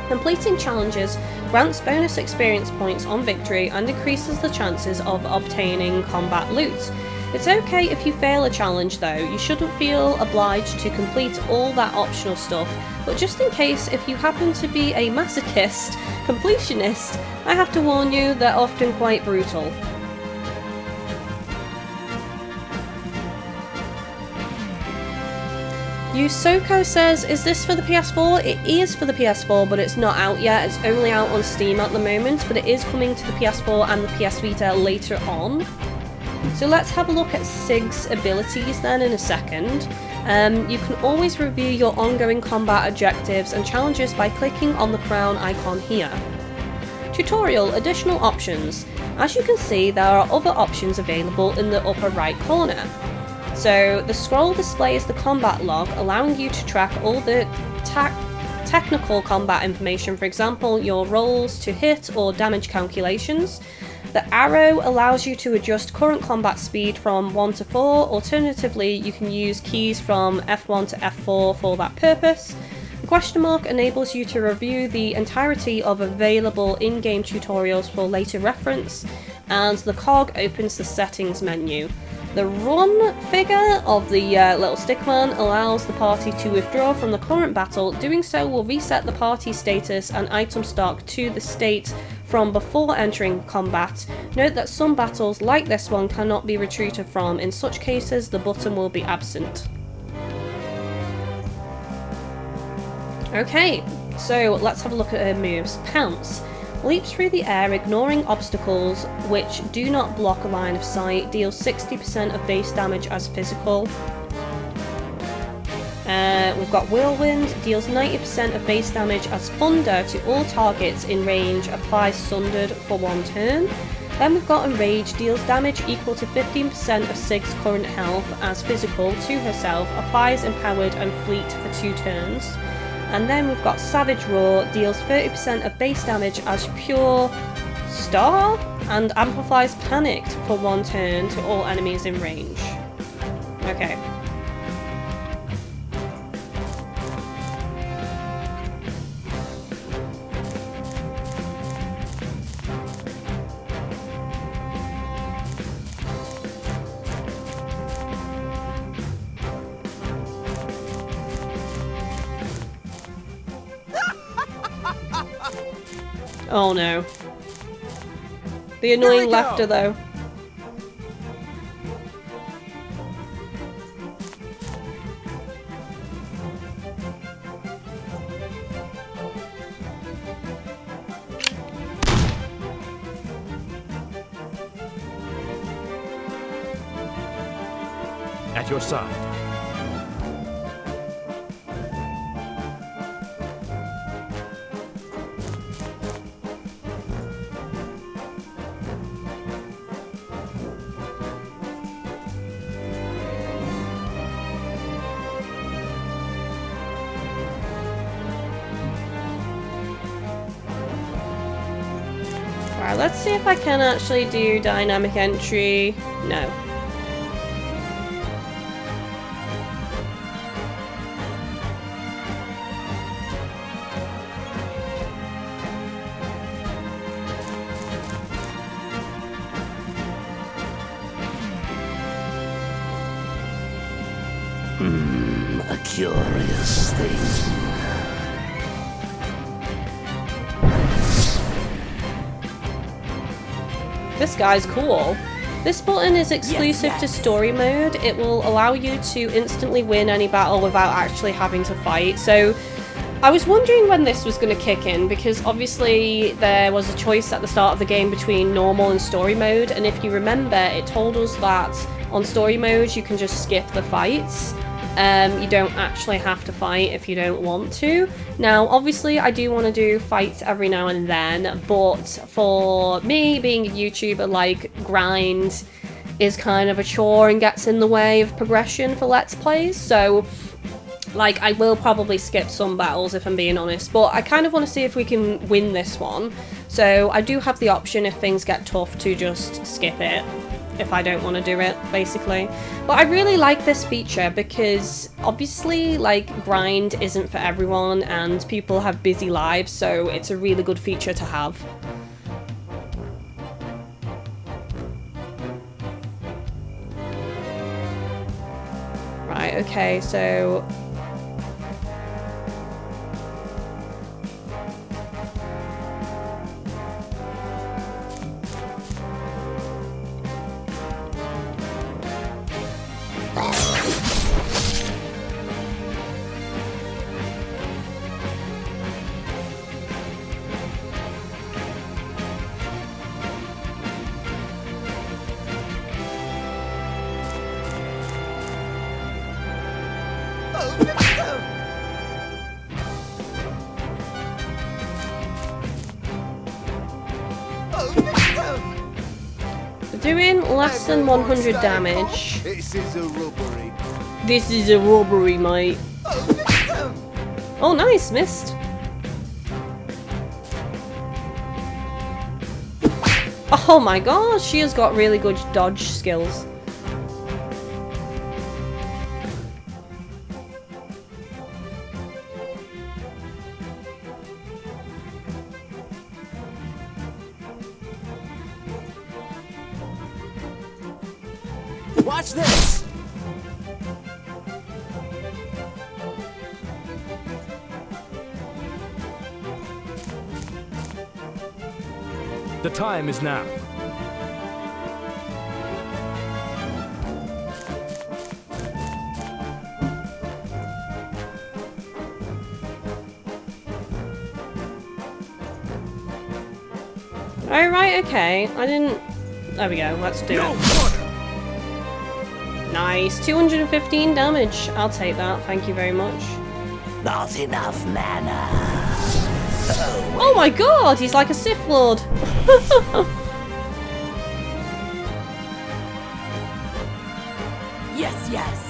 [SPEAKER 1] Completing challenges grants bonus experience points on victory and increases the chances of obtaining combat loot. It's okay if you fail a challenge though, you shouldn't feel obliged to complete all that optional stuff, but just in case if you happen to be a masochist completionist, I have to warn you, they're often quite brutal. Yusoko says, is this for the PS4? It is for the PS4, but it's not out yet. It's only out on Steam at the moment, but it is coming to the PS4 and the PS Vita later on. So let's have a look at Sig's abilities then in a second. You can always review your ongoing combat objectives and challenges by clicking on the crown icon here. Tutorial, additional options. As you can see, there are other options available in the upper right corner. So the scroll displays the combat log, allowing you to track all the technical combat information, for example, your rolls to hit or damage calculations. The arrow allows you to adjust current combat speed from 1 to 4, alternatively you can use keys from F1 to F4 for that purpose. The question mark enables you to review the entirety of available in-game tutorials for later reference, and the cog opens the settings menu. The run figure of the little stickman allows the party to withdraw from the current battle. Doing so will reset the party status and item stock to the state from before entering combat. Note that some battles like this one cannot be retreated from. In such cases, the button will be absent. Okay, so let's have a look at her moves. Pounce. Leaps through the air, ignoring obstacles which do not block a line of sight. Deals 60% of base damage as physical. We've got Whirlwind, deals 90% of base damage as thunder to all targets in range, applies sundered for 1 turn. Then we've got Enrage, deals damage equal to 15% of Sig's current health as physical to herself, applies empowered and fleet for 2 turns. And then we've got Savage Roar, deals 30% of base damage as pure star and amplifies panicked for 1 turn to all enemies in range. Okay. Oh no. The annoying
[SPEAKER 3] go.
[SPEAKER 1] laughter though.
[SPEAKER 2] At your side.
[SPEAKER 1] Right, let's see if I can actually do dynamic entry. No.
[SPEAKER 5] A curious thing.
[SPEAKER 1] This guy's cool. This button is exclusive
[SPEAKER 6] Yes,
[SPEAKER 1] to
[SPEAKER 6] yes.
[SPEAKER 1] story mode. It will allow you to instantly win any battle without actually having to fight. So I was wondering when this was going to kick in, because obviously there was a choice at the start of the game between normal and story mode, and if you remember, it told us that on story mode you can just skip the fights. You don't actually have to fight if you don't want to. Now, obviously, I do want to do fights every now and then, but for me, being a YouTuber, like, grind is kind of a chore and gets in the way of progression for Let's Plays, so, like, I will probably skip some battles if I'm being honest, but I kind of want to see if we can win this one. So I do have the option, if things get tough, to just skip it if I don't want to do it, basically. But I really like this feature because obviously, like, grind isn't for everyone and people have busy lives, so it's a really good feature to have. Right, okay, so doing less than 100 damage.
[SPEAKER 7] This is a robbery.
[SPEAKER 1] This is a robbery, mate. Oh, nice, missed. Oh my gosh, she has got really good dodge skills.
[SPEAKER 3] Watch this!
[SPEAKER 2] The time is now.
[SPEAKER 1] Alright, okay. I didn't... There we go, let's do it. Nice, 215 damage. I'll take that, thank you very much.
[SPEAKER 5] Not enough mana.
[SPEAKER 1] Oh my god, he's like a Sith Lord.
[SPEAKER 6] Yes, yes.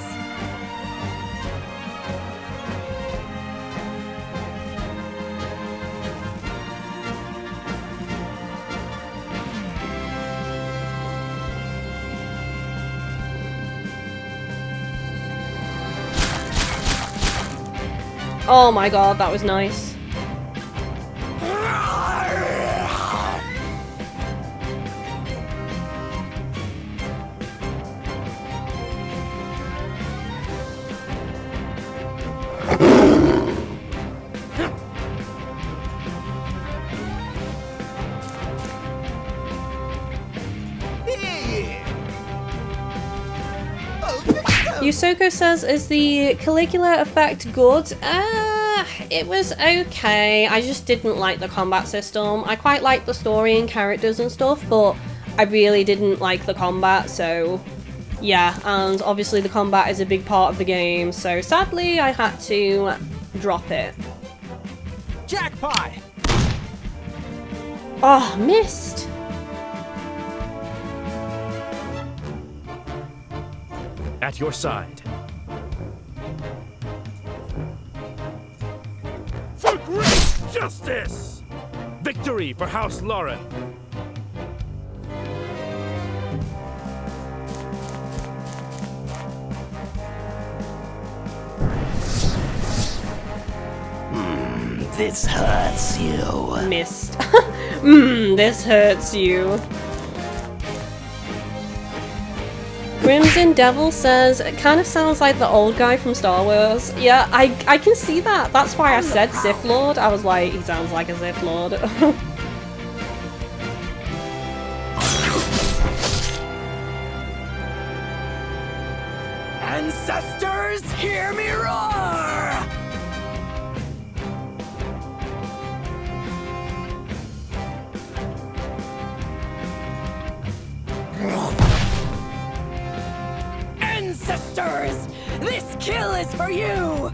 [SPEAKER 1] Oh my god, that was nice. Yusoko says, is the Caligula effect good? It was okay. I just didn't like the combat system. I quite liked the story and characters and stuff, but I really didn't like the combat, so yeah. And obviously the combat is a big part of the game, so sadly I had to drop it.
[SPEAKER 3] Jackpot!
[SPEAKER 1] Oh, missed!
[SPEAKER 2] At your side. For great justice! Victory for House Lauren!
[SPEAKER 5] This hurts you.
[SPEAKER 1] Missed. This hurts you. Crimson Devil says, it kind of sounds like the old guy from Star Wars. Yeah, I can see that. That's why I said Sith Lord. I was like, he sounds like a Sith Lord.
[SPEAKER 6] Ancestors, hear me roar! Ancestors, this kill is for you!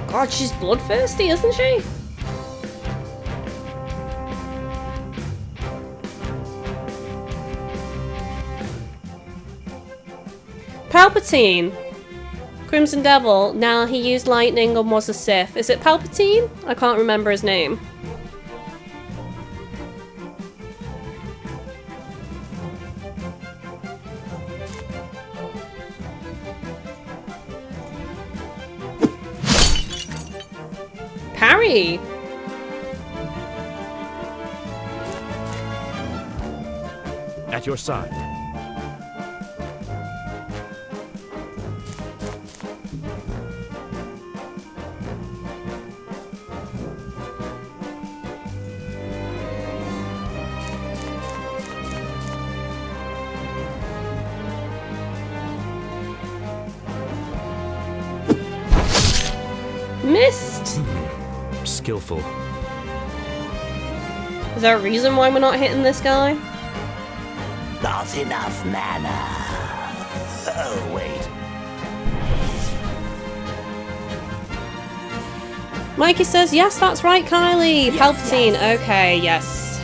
[SPEAKER 1] God, she's bloodthirsty, isn't she? Palpatine! Crimson Devil. Now he used lightning and was a Sith. Is it Palpatine? I can't remember his name. Parry!
[SPEAKER 2] At your side.
[SPEAKER 1] Missed!
[SPEAKER 2] Skillful.
[SPEAKER 1] Is there a reason why we're not hitting this guy?
[SPEAKER 5] Not enough mana. Oh, wait.
[SPEAKER 1] Mikey says, yes, that's right, Kylie. Palpatine. Okay, yes.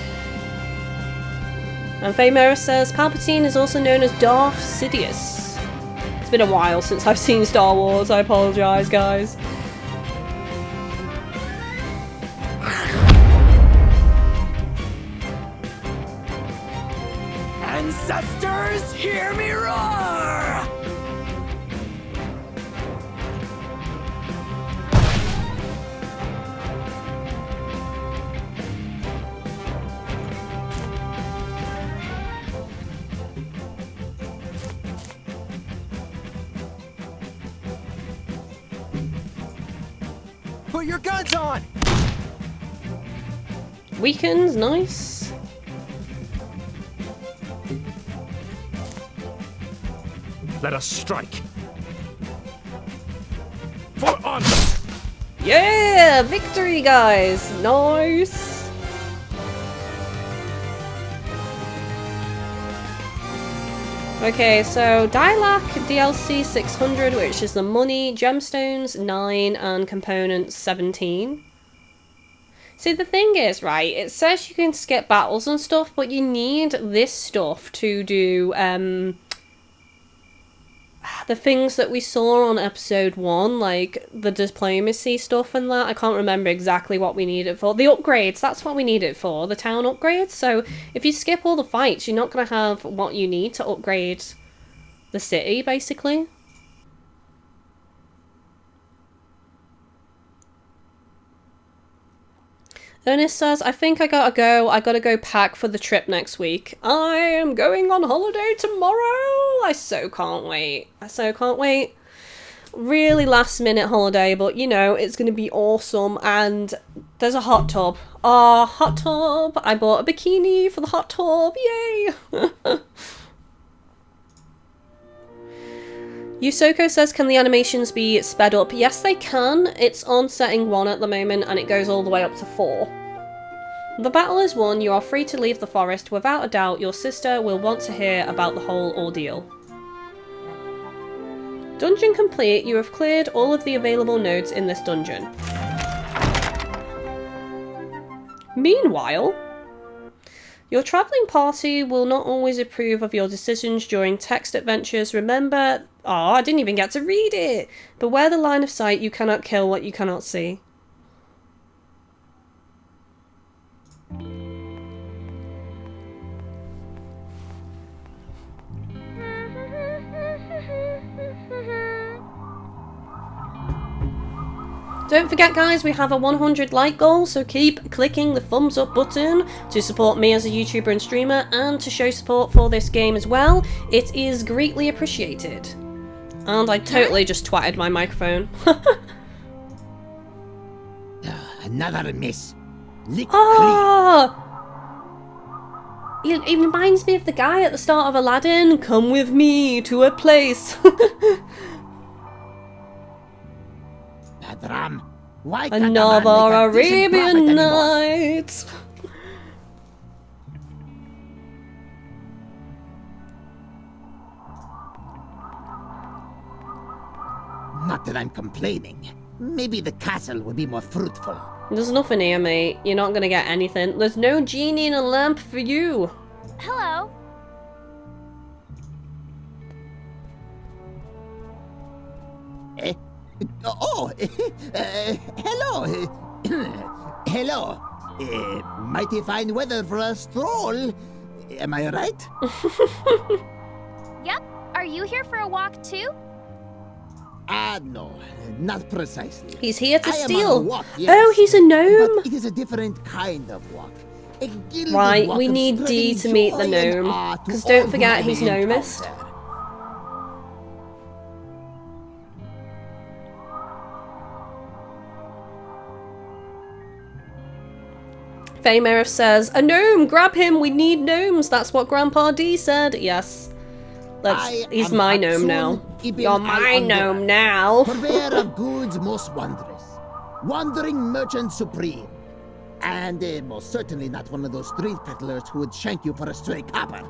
[SPEAKER 1] And Faymera says, Palpatine is also known as Darth Sidious. It's been a while since I've seen Star Wars. I apologize, guys.
[SPEAKER 6] Ancestors, hear me roar!
[SPEAKER 3] Put your guns on!
[SPEAKER 1] Weakens, nice.
[SPEAKER 2] Let us strike. For honor!
[SPEAKER 1] Yeah! Victory, guys! Nice! Okay, so Dilac DLC 600, which is the money, gemstones 9, and components 17. See, the thing is, right, it says you can skip battles and stuff, but you need this stuff to do, the things that we saw on episode 1, like the diplomacy stuff and that. I can't remember exactly what we need it for. The upgrades, that's what we need it for, the town upgrades. So if you skip all the fights, you're not going to have what you need to upgrade the city, basically. Ernest says, I think I gotta go. I gotta go pack for the trip next week. I am going on holiday tomorrow. I so can't wait. I so can't wait. Really last minute holiday, but you know, it's gonna be awesome. And there's a hot tub. Ah, hot tub. I bought a bikini for the hot tub. Yay. Yusoko says, can the animations be sped up? Yes, they can. It's on setting 1 at the moment, and it goes all the way up to 4. The battle is won. You are free to leave the forest. Without a doubt, your sister will want to hear about the whole ordeal. Dungeon complete. You have cleared all of the available nodes in this dungeon. Meanwhile, your travelling party will not always approve of your decisions during text adventures. Remember... Oh, I didn't even get to read it! Beware the line of sight. You cannot kill what you cannot see. Don't forget, guys, we have a 100 like goal, so keep clicking the thumbs up button to support me as a YouTuber and streamer and to show support for this game as well. It is greatly appreciated. And I totally just twatted my microphone.
[SPEAKER 7] Another miss. Lick
[SPEAKER 1] It reminds me of the guy at the start of Aladdin. Come with me to a place.
[SPEAKER 7] Padram, why
[SPEAKER 1] Another Arabian Night.
[SPEAKER 7] Not that I'm complaining. Maybe the castle would be more fruitful.
[SPEAKER 1] There's nothing here, mate. You're not gonna get anything. There's no genie in a lamp for you.
[SPEAKER 4] Hello.
[SPEAKER 7] Hello. Hello. Mighty fine weather for a stroll. Am I right?
[SPEAKER 8] Yep. Are you here for a walk too?
[SPEAKER 7] No, not precisely.
[SPEAKER 1] He's here to
[SPEAKER 7] I am
[SPEAKER 1] steal.
[SPEAKER 7] on a walk, yes,
[SPEAKER 1] Oh, he's a gnome.
[SPEAKER 7] but it is a different kind of walk. A gilded
[SPEAKER 1] Right,
[SPEAKER 7] walk
[SPEAKER 1] we
[SPEAKER 7] of
[SPEAKER 1] need D
[SPEAKER 7] spreading
[SPEAKER 1] to meet the
[SPEAKER 7] joy and
[SPEAKER 1] gnome.
[SPEAKER 7] art to
[SPEAKER 1] Because
[SPEAKER 7] all
[SPEAKER 1] don't
[SPEAKER 7] whom
[SPEAKER 1] forget,
[SPEAKER 7] I
[SPEAKER 1] he's
[SPEAKER 7] may
[SPEAKER 1] gnomist.
[SPEAKER 7] encounter.
[SPEAKER 1] Famerif says, a gnome, grab him, we need gnomes. That's what Grandpa D said. Yes. He's my gnome now. You're my gnome now.
[SPEAKER 7] Purveyor of goods most wondrous. Wandering merchant supreme. And most certainly not one of those street peddlers who would shank you for a stray copper.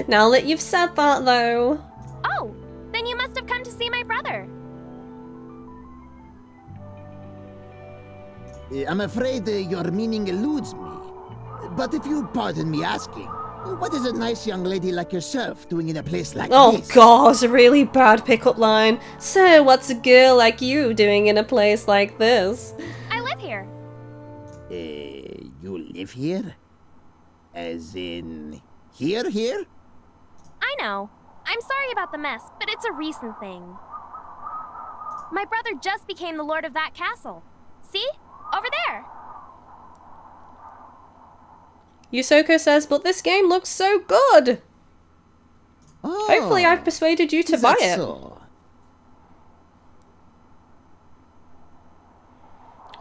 [SPEAKER 1] Now that you've said that, though.
[SPEAKER 8] Oh, then you must have come to see my brother.
[SPEAKER 7] I'm afraid your meaning eludes me. But if you pardon me asking, what is a nice young lady like yourself doing in a place like this?
[SPEAKER 1] Oh god, a really bad pickup line. So, what's a girl like you doing in a place like this?
[SPEAKER 8] I live here.
[SPEAKER 7] You live here? As in, here?
[SPEAKER 8] I know. I'm sorry about the mess, but it's a recent thing. My brother just became the lord of that castle. See? Over there.
[SPEAKER 1] Yusoko says, but this game looks so good.
[SPEAKER 7] Oh,
[SPEAKER 1] Hopefully I've persuaded you to
[SPEAKER 7] is
[SPEAKER 1] buy
[SPEAKER 7] that
[SPEAKER 1] it.
[SPEAKER 7] so?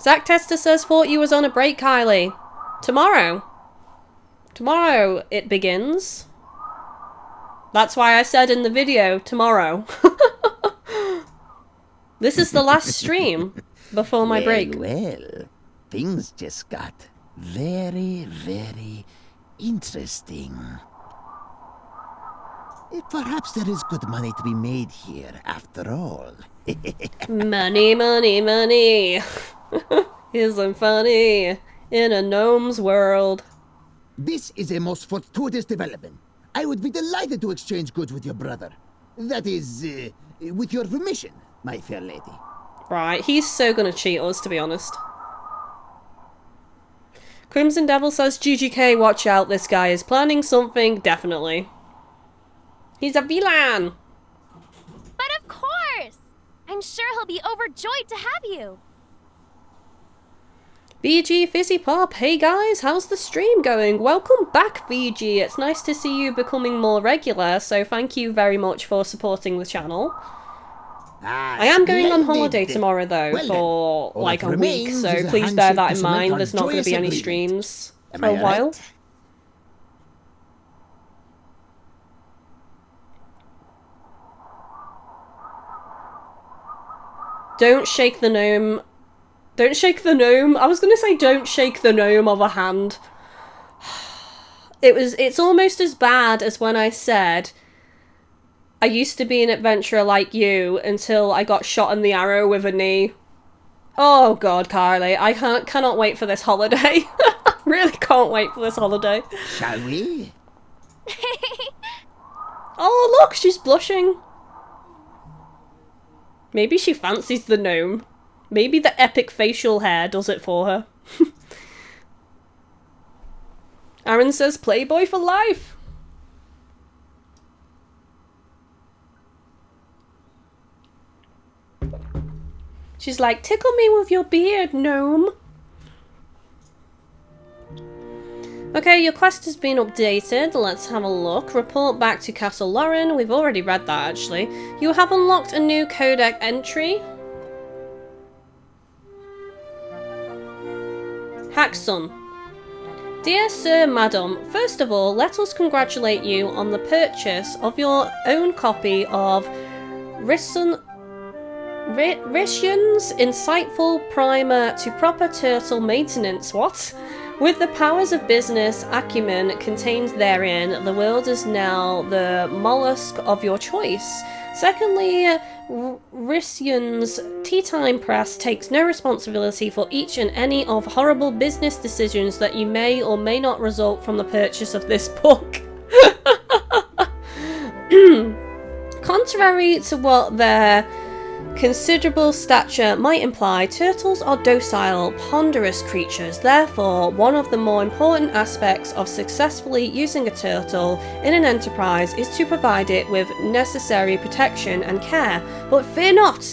[SPEAKER 1] Zach Tester says, thought you was on a break, Kylie. Tomorrow it begins. That's why I said in the video, tomorrow. This is the last stream before my break.
[SPEAKER 7] Well, things just got very, very interesting. Perhaps there is good money to be made here, after all.
[SPEAKER 1] Money. Isn't funny in a gnome's world.
[SPEAKER 7] This is a most fortuitous development. I would be delighted to exchange goods with your brother. That is, with your permission, my fair lady.
[SPEAKER 1] Right, he's so gonna cheat us, to be honest. Crimson Devil says, GGK, watch out, this guy is planning something, definitely. He's a villain!
[SPEAKER 8] But of course! I'm sure he'll be overjoyed to have you.
[SPEAKER 1] VG Fizzy Pop, hey guys, how's the stream going? Welcome back, VG. It's nice to see you becoming more regular, so thank you very much for supporting the channel. I am going on holiday tomorrow, though, for like a week, so please bear that in mind. There's not going to be any streams for a while. Don't shake the gnome. Don't shake the gnome. I was going to say don't shake the gnome of a hand. It's almost as bad as when I said I used to be an adventurer like you until I got shot in the arrow with a knee. Oh god, Kylie, I cannot wait for this holiday. Really can't wait for this holiday.
[SPEAKER 7] Shall we?
[SPEAKER 1] Oh look, she's blushing. Maybe she fancies the gnome. Maybe the epic facial hair does it for her. Aaron says Playboy for life. She's like, tickle me with your beard, gnome. Okay, your quest has been updated. Let's have a look. Report back to Castle Lauren. We've already read that, actually. You have unlocked a new codex entry. Hackson. Dear Sir, Madam, first of all, let us congratulate you on the purchase of your own copy of Rission's insightful primer to proper turtle maintenance. What? With the powers of business acumen contained therein, the world is now the mollusk of your choice. Secondly, Rission's Tea Time Press takes no responsibility for each and any of horrible business decisions that you may or may not result from the purchase of this book. Contrary to what their considerable stature might imply, turtles are docile, ponderous creatures. Therefore, one of the more important aspects of successfully using a turtle in an enterprise is to provide it with necessary protection and care. But fear not!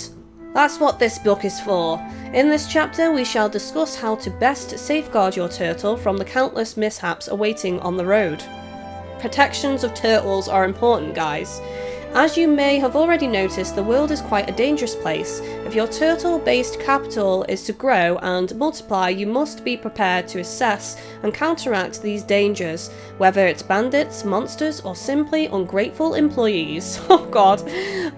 [SPEAKER 1] That's what this book is for. In this chapter, we shall discuss how to best safeguard your turtle from the countless mishaps awaiting on the road. Protections of turtles are important, guys. As you may have already noticed, the world is quite a dangerous place. If your turtle-based capital is to grow and multiply, you must be prepared to assess and counteract these dangers, whether it's bandits, monsters, or simply ungrateful employees. Oh god.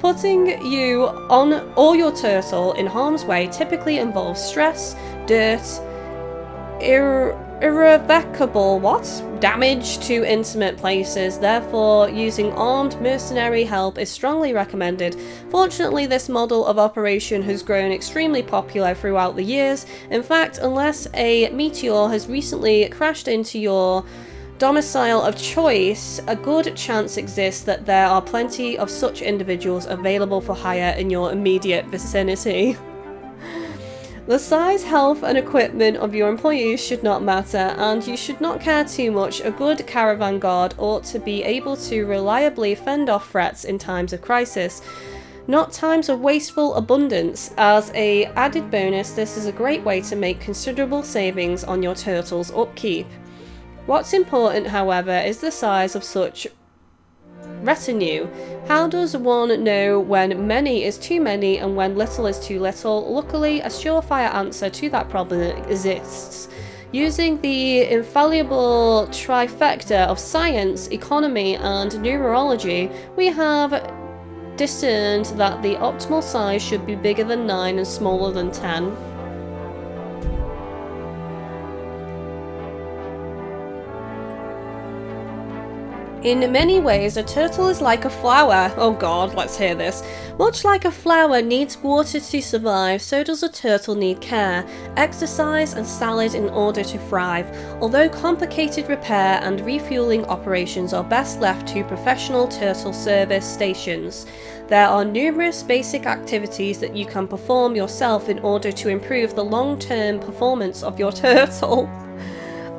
[SPEAKER 1] Putting you on or your turtle in harm's way typically involves stress, dirt, irrevocable damage to intimate places. Therefore, using armed mercenary help is strongly recommended. Fortunately, this model of operation has grown extremely popular throughout the years. In fact, unless a meteor has recently crashed into your domicile of choice, a good chance exists that there are plenty of such individuals available for hire in your immediate vicinity. The size, health, and equipment of your employees should not matter, and you should not care too much. A good caravan guard ought to be able to reliably fend off threats in times of crisis, not times of wasteful abundance. As a added bonus, this is a great way to make considerable savings on your turtle's upkeep. What's important, however, is the size of such retinue. How does one know when many is too many and when little is too little? Luckily, a surefire answer to that problem exists. Using the infallible trifecta of science, economy, and numerology, we have discerned that the optimal size should be bigger than 9 and smaller than 10. In many ways, a turtle is like a flower. Oh god, let's hear this. Much like a flower needs water to survive, so does a turtle need care, exercise, and salad in order to thrive. Although complicated repair and refueling operations are best left to professional turtle service stations, there are numerous basic activities that you can perform yourself in order to improve the long-term performance of your turtle.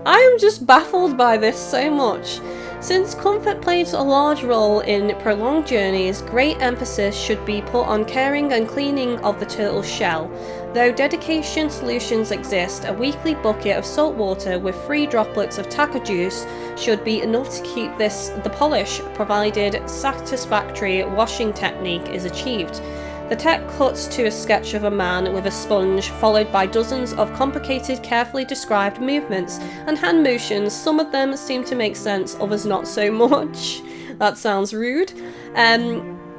[SPEAKER 1] I am just baffled by this so much. Since comfort plays a large role in prolonged journeys, great emphasis should be put on caring and cleaning of the turtle's shell. Though dedication solutions exist, a weekly bucket of salt water with 3 droplets of taka juice should be enough to keep the polish, provided satisfactory washing technique is achieved. The tech cuts to a sketch of a man with a sponge, followed by dozens of complicated, carefully described movements and hand motions. Some of them seem to make sense, others not so much. That sounds rude.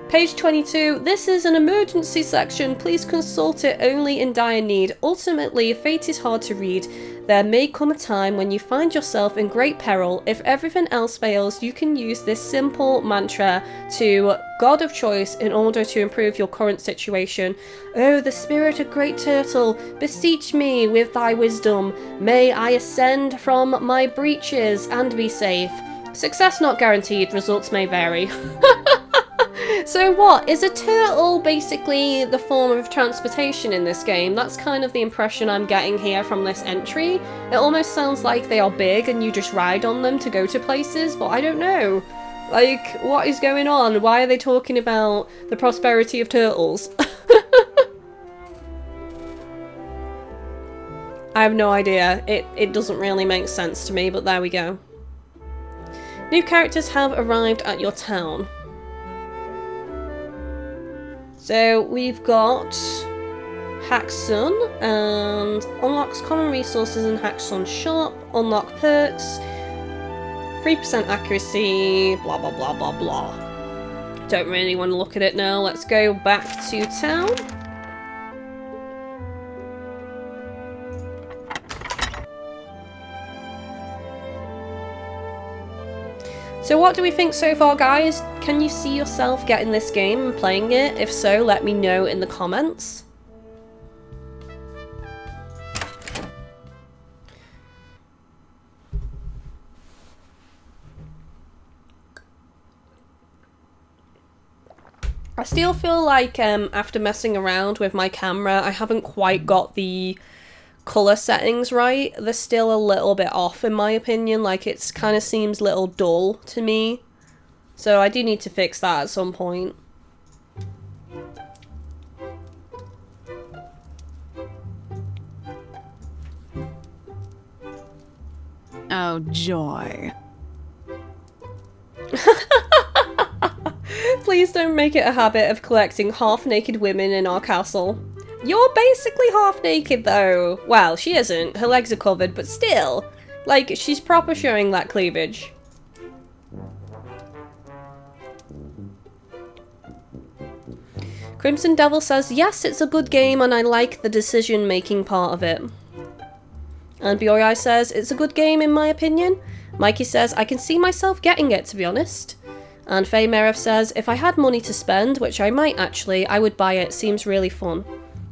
[SPEAKER 1] Page 22, this is an emergency section. Please consult it only in dire need. Ultimately, fate is hard to read. There may come a time when you find yourself in great peril. If everything else fails, you can use this simple mantra to God of choice in order to improve your current situation. Oh, the spirit of great turtle, beseech me with thy wisdom. May I ascend from my breeches and be safe. Success not guaranteed, results may vary. So what, is a turtle basically the form of transportation in this game? That's kind of the impression I'm getting here from this entry. It almost sounds like they are big and you just ride on them to go to places, but I don't know. Like, what is going on? Why are they talking about the prosperity of turtles? I have no idea. It doesn't really make sense to me, but there we go. New characters have arrived at your town. So we've got Hacksun, and unlocks common resources in Hacksun shop, unlock perks, 3% accuracy, blah blah blah blah blah. Don't really want to look at it now, let's go back to town. So what do we think so far, guys? Can you see yourself getting this game and playing it? If so, let me know in the comments. I still feel like after messing around with my camera, I haven't quite got the colour settings right. They're still a little bit off in my opinion, like it's kind of seems a little dull to me. So I do need to fix that at some point.
[SPEAKER 9] Oh, joy.
[SPEAKER 1] Please don't make it a habit of collecting half-naked women in our castle. You're basically half naked though. Well, she isn't. Her legs are covered, but still. Like, she's proper showing that cleavage. Crimson Devil says, yes, it's a good game and I like the decision-making part of it. And Biori says, it's a good game in my opinion. Mikey says, I can see myself getting it, to be honest. And Faye Merriff says, if I had money to spend, which I might actually, I would buy it. Seems really fun.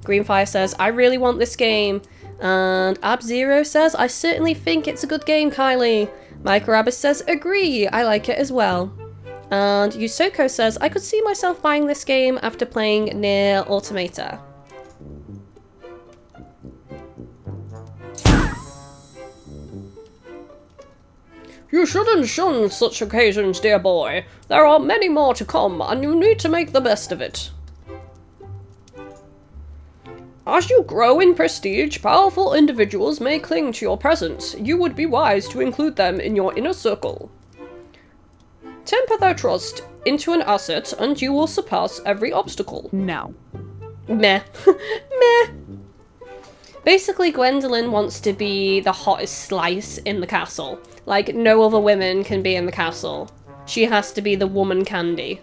[SPEAKER 1] Greenfire says, I really want this game. And Ab-Zero says, I certainly think it's a good game, Kylie. Mike Rabbis says, agree, I like it as well. And Yusoko says, I could see myself buying this game after playing Nier Automata. You shouldn't shun such occasions, dear boy. There are many more to come, and you need to make the best of it. As you grow in prestige, powerful individuals may cling to your presence. You would be wise to include them in your inner circle. Temper their trust into an asset, and you will surpass every obstacle.
[SPEAKER 9] No.
[SPEAKER 1] Meh. Meh. Basically, Gwendolyn wants to be the hottest slice in the castle. Like, no other women can be in the castle. She has to be the woman candy.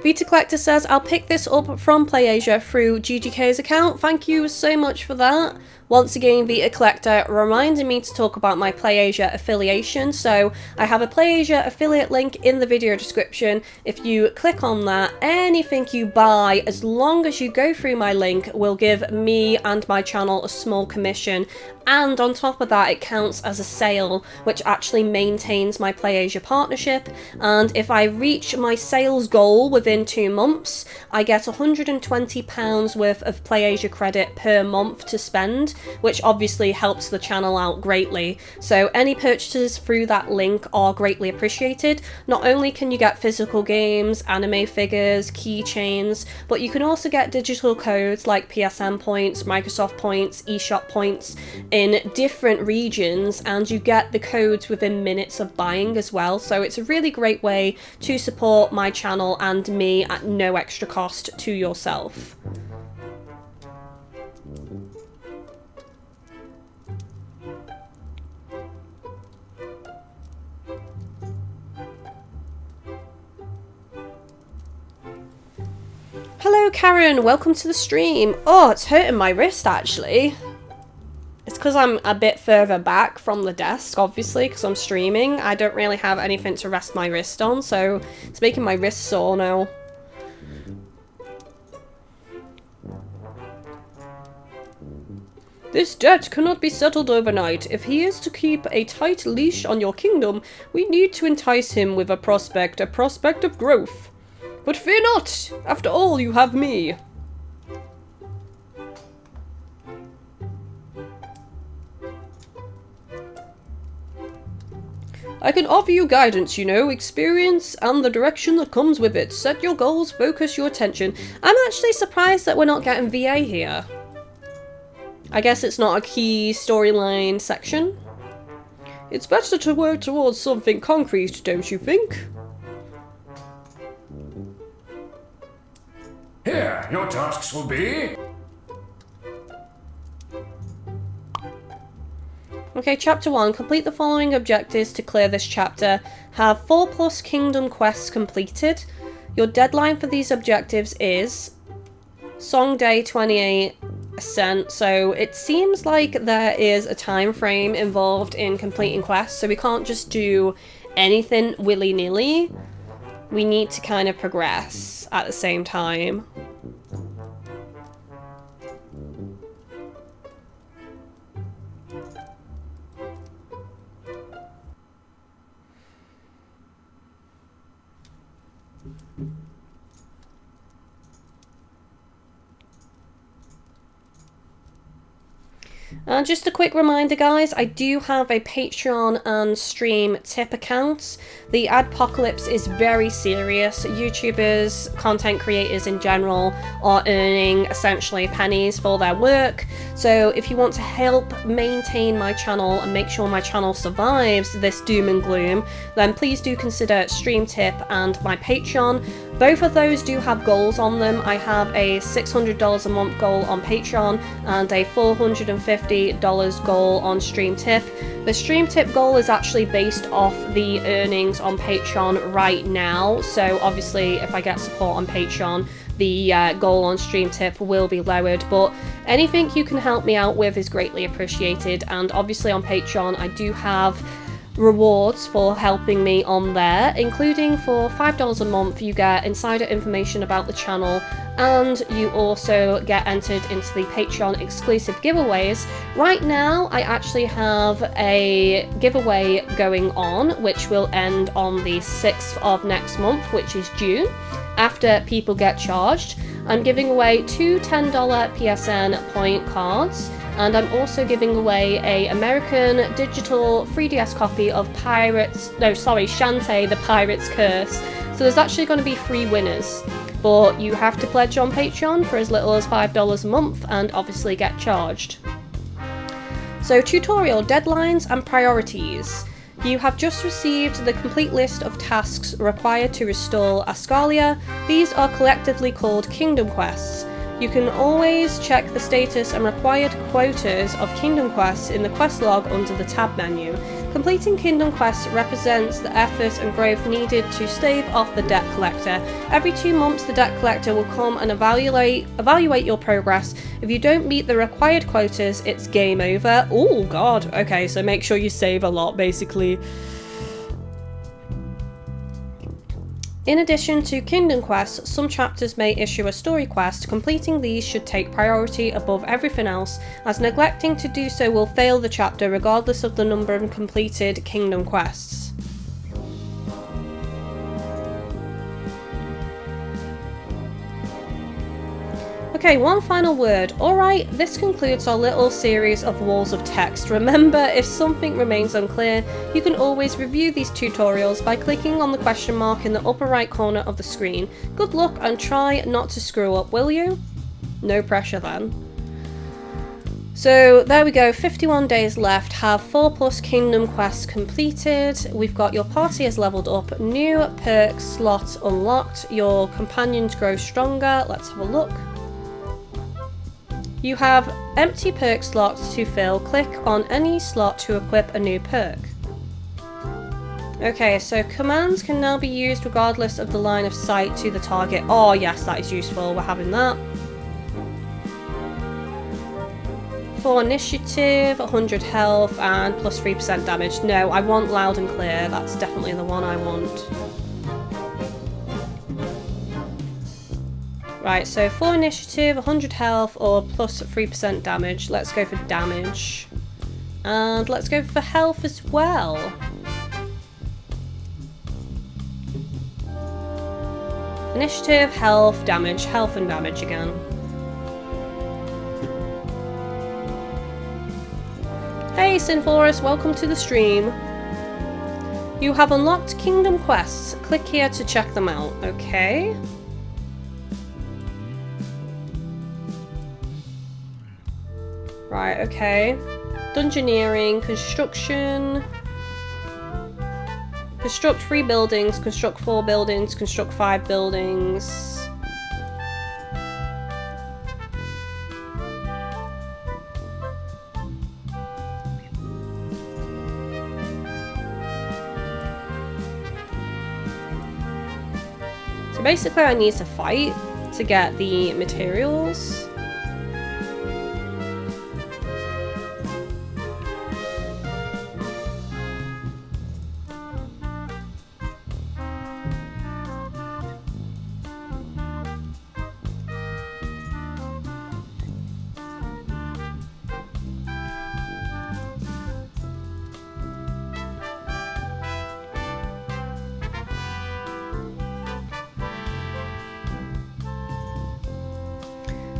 [SPEAKER 1] Vita Collector says, I'll pick this up from PlayAsia through GGK's account. Thank you so much for that. Once again, Vita Collector reminded me to talk about my PlayAsia affiliation. So I have a PlayAsia affiliate link in the video description. If you click on that, anything you buy, as long as you go through my link, will give me and my channel a small commission. And on top of that, it counts as a sale, which actually maintains my PlayAsia partnership. And if I reach my sales goal within 2 months, I get £120 worth of PlayAsia credit per month to spend, which obviously helps the channel out greatly. So any purchases through that link are greatly appreciated. Not only can you get physical games, anime figures, keychains, but you can also get digital codes like PSN points, Microsoft points, eShop points in different regions, and you get the codes within minutes of buying as well. So it's a really great way to support my channel and me at no extra cost to yourself. Karen, welcome to the stream. Oh, it's hurting my wrist actually. It's because I'm a bit further back from the desk, obviously, because I'm streaming. I don't really have anything to rest my wrist on, so it's making my wrist sore now. This debt cannot be settled overnight. If he is to keep a tight leash on your kingdom, we need to entice him with a prospect of growth. But fear not! After all, you have me. I can offer you guidance, you know, experience and the direction that comes with it. Set your goals, focus your attention. I'm actually surprised that we're not getting VA here. I guess it's not a key storyline section. It's better to work towards something concrete, don't you think?
[SPEAKER 10] Here, your tasks will be...
[SPEAKER 1] Okay, chapter 1. Complete the following objectives to clear this chapter. Have 4+ kingdom quests completed. Your deadline for these objectives is Song Day 28 Ascent. So it seems like there is a time frame involved in completing quests, so we can't just do anything willy-nilly. We need to kind of progress at the same time. Just a quick reminder, guys, I do have a Patreon and stream tip account. The adpocalypse is very serious. YouTubers, content creators in general, are earning essentially pennies for their work. So if you want to help maintain my channel and make sure my channel survives this doom and gloom, then please do consider Stream Tip and my Patreon. Both of those do have goals on them. I have a $600 a month goal on Patreon and a $450 goal on Stream Tip. The Stream Tip goal is actually based off the earnings on Patreon right now, so obviously if I get support on Patreon, the goal on Stream Tip will be lowered, but anything you can help me out with is greatly appreciated. And obviously on Patreon I do have rewards for helping me on there, including for $5 a month you get insider information about the channel, and you also get entered into the Patreon exclusive giveaways. Right now I actually have a giveaway going on which will end on the 6th of next month, which is June, after people get charged. I'm giving away 2 $10 PSN point cards, and I'm also giving away a American digital 3DS copy of Shantae the Pirate's Curse. So there's actually going to be 3 winners, but you have to pledge on Patreon for as little as $5 a month and obviously get charged. So tutorial, deadlines and priorities. You have just received the complete list of tasks required to restore Ascalia. These are collectively called Kingdom Quests. You can always check the status and required quotas of Kingdom Quests in the quest log under the tab menu. Completing Kingdom Quests represents the effort and growth needed to stave off the debt collector. Every 2 months the debt collector will come and evaluate your progress. If you don't meet the required quotas, it's game over. Oh god, okay, so make sure you save a lot basically. In addition to Kingdom Quests, some chapters may issue a story quest. Completing these should take priority above everything else, as neglecting to do so will fail the chapter regardless of the number of completed Kingdom Quests. Okay, one final word. Alright, this concludes our little series of walls of text. Remember, if something remains unclear, you can always review these tutorials by clicking on the question mark in the upper right corner of the screen. Good luck and try not to screw up, will you? No pressure then. So there we go, 51 days left, have 4+ Kingdom Quests completed. We've got your party has leveled up, new perk slots unlocked, your companions grow stronger. Let's have a look. You have empty perk slots to fill. Click on any slot to equip a new perk. Okay, so commands can now be used regardless of the line of sight to the target. Oh yes, that is useful. We're having that. For initiative, 100 health and plus 3% damage. No, I want loud and clear. That's definitely the one I want. Right, so for initiative, 100 health or plus 3% damage. Let's go for damage. And let's go for health as well. Initiative, health and damage again. Hey Sinforest, welcome to the stream. You have unlocked Kingdom Quests. Click here to check them out, okay? Right, okay. Dungeoneering, construction. Construct 3 buildings, construct 4 buildings, construct 5 buildings. So basically I need to fight to get the materials.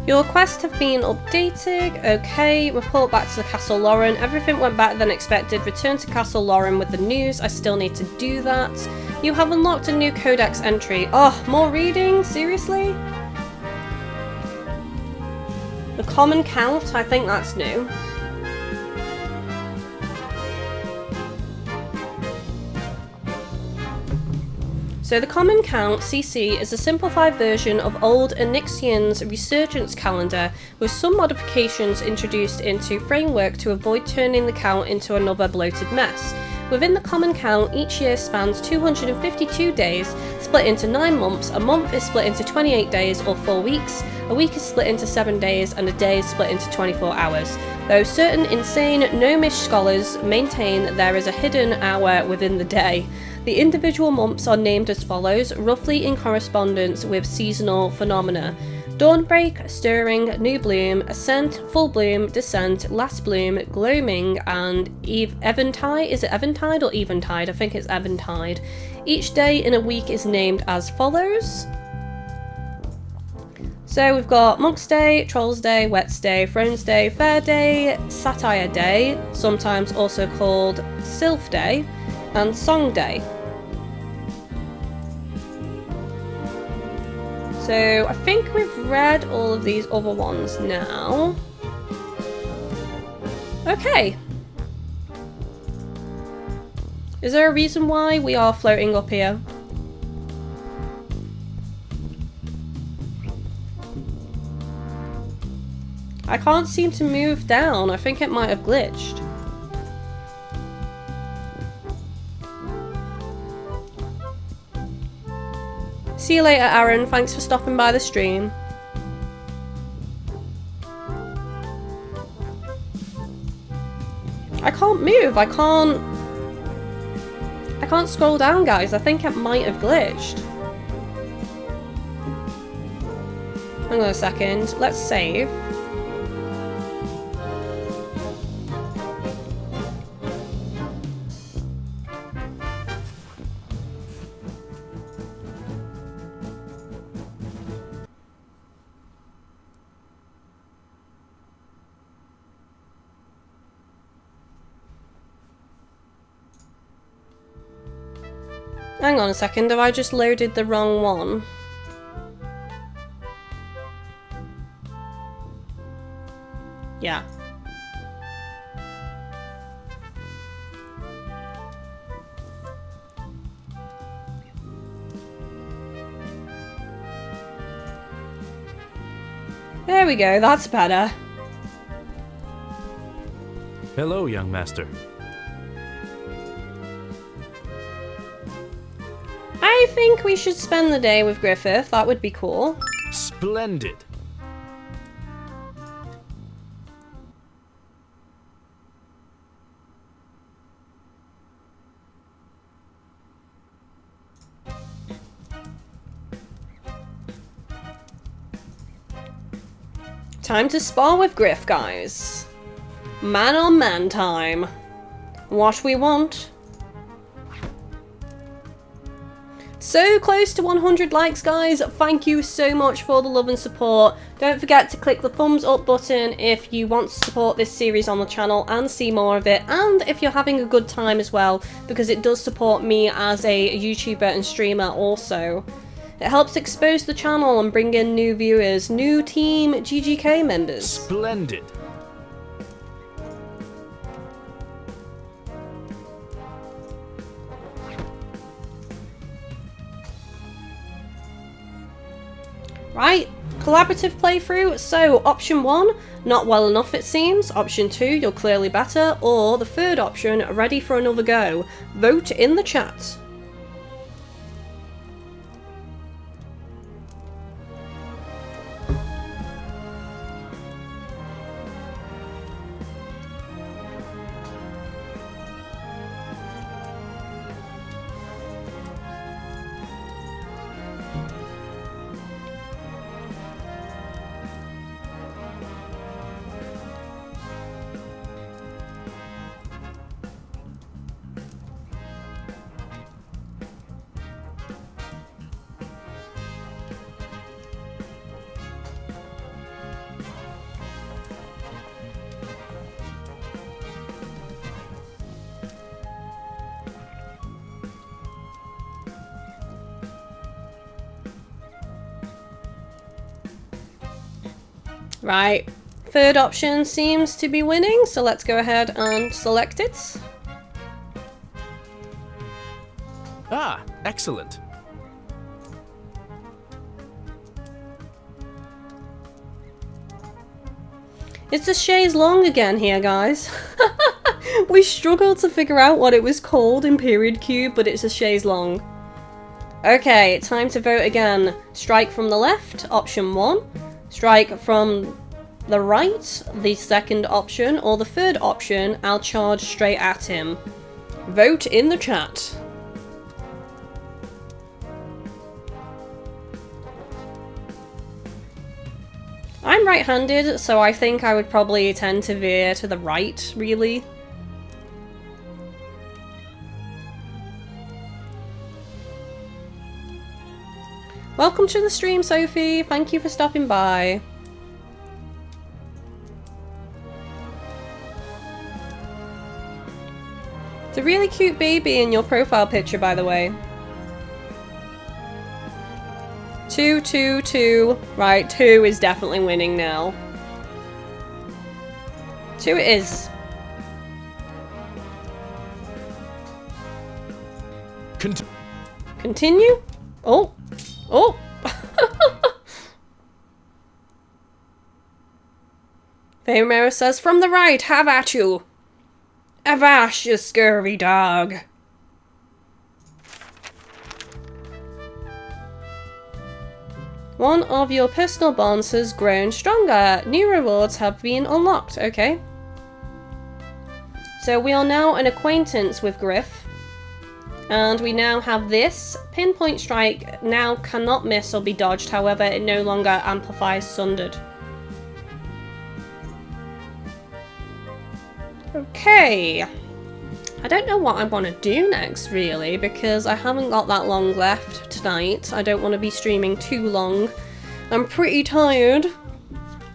[SPEAKER 1] Your quests have been updated. Okay, report back to the Castle Lauren. Everything went better than expected. Return to Castle Lauren with the news. I still need to do that. You have unlocked a new codex entry. Oh, more reading? Seriously? The common count? I think that's new. So the Common Count, CC, is a simplified version of old Onyxian's Resurgence calendar with some modifications introduced into Framework to avoid turning the count into another bloated mess. Within the Common Count, each year spans 252 days, split into 9 months, a month is split into 28 days or 4 weeks, a week is split into 7 days, and a day is split into 24 hours. Though certain insane gnomish scholars maintain that there is a hidden hour within the day. The individual months are named as follows, roughly in correspondence with seasonal phenomena. Dawnbreak, Stirring, New Bloom, Ascent, Full Bloom, Descent, Last Bloom, Gloaming, and Eventide. Is it Eventide or Eventide? I think it's Eventide. Each day in a week is named as follows. So we've got Monk's Day, Troll's Day, Wet's Day, Throne's Day, Fair Day, Satire Day, sometimes also called Sylph Day, and Song Day. So I think we've read all of these other ones now. Okay. Is there a reason why we are floating up here? I can't seem to move down. I think it might have glitched. See you later, Aaron. Thanks for stopping by the stream. I can't move. I can't scroll down, guys. I think it might have glitched. Hang on a second. Let's save. Hang on a second, have I just loaded the wrong one? Yeah. There we go, that's better.
[SPEAKER 2] Hello, young master.
[SPEAKER 1] think we should spend the day with Griffith. That would be cool.
[SPEAKER 2] Splendid.
[SPEAKER 1] Time to spar with Griff, guys. Man on man time. What we want. So close to 100 likes, guys. Thank you so much for the love and support. Don't forget to click the thumbs up button if you want to support this series on the channel and see more of it, and if you're having a good time as well, because it does support me as a YouTuber and streamer also. It helps expose the channel and bring in new viewers, new Team GGK members.
[SPEAKER 2] Splendid.
[SPEAKER 1] Right, collaborative playthrough. So option 1, not well enough it seems. Option 2, you're clearly better. Or the third option, ready for another go. Vote in the chat. Right, third option seems to be winning, so let's go ahead and select it.
[SPEAKER 2] Ah, excellent.
[SPEAKER 1] It's a chaise long again here, guys. We struggled to figure out what it was called in Period Cube, but it's a chaise long. Okay, time to vote again. Strike from the left, option 1. Strike from the right, the second option, or the third option, I'll charge straight at him. Vote in the chat. I'm right-handed, so I think I would probably tend to veer to the right, really. Welcome to the stream, Sophie. Thank you for stopping by. It's a really cute baby in your profile picture, by the way. 2, 2, 2. Right, 2 is definitely winning now. 2 it is. Continue? Oh. Oh! Fairmare says, from the right, have at you! Avash, you scurvy dog! One of your personal bonds has grown stronger. New rewards have been unlocked. Okay. So we are now an acquaintance with Griff. And we now have this. Pinpoint strike now cannot miss or be dodged, however it no longer amplifies sundered. Okay. I don't know what I want to do next really, because I haven't got that long left tonight. I don't want to be streaming too long. I'm pretty tired.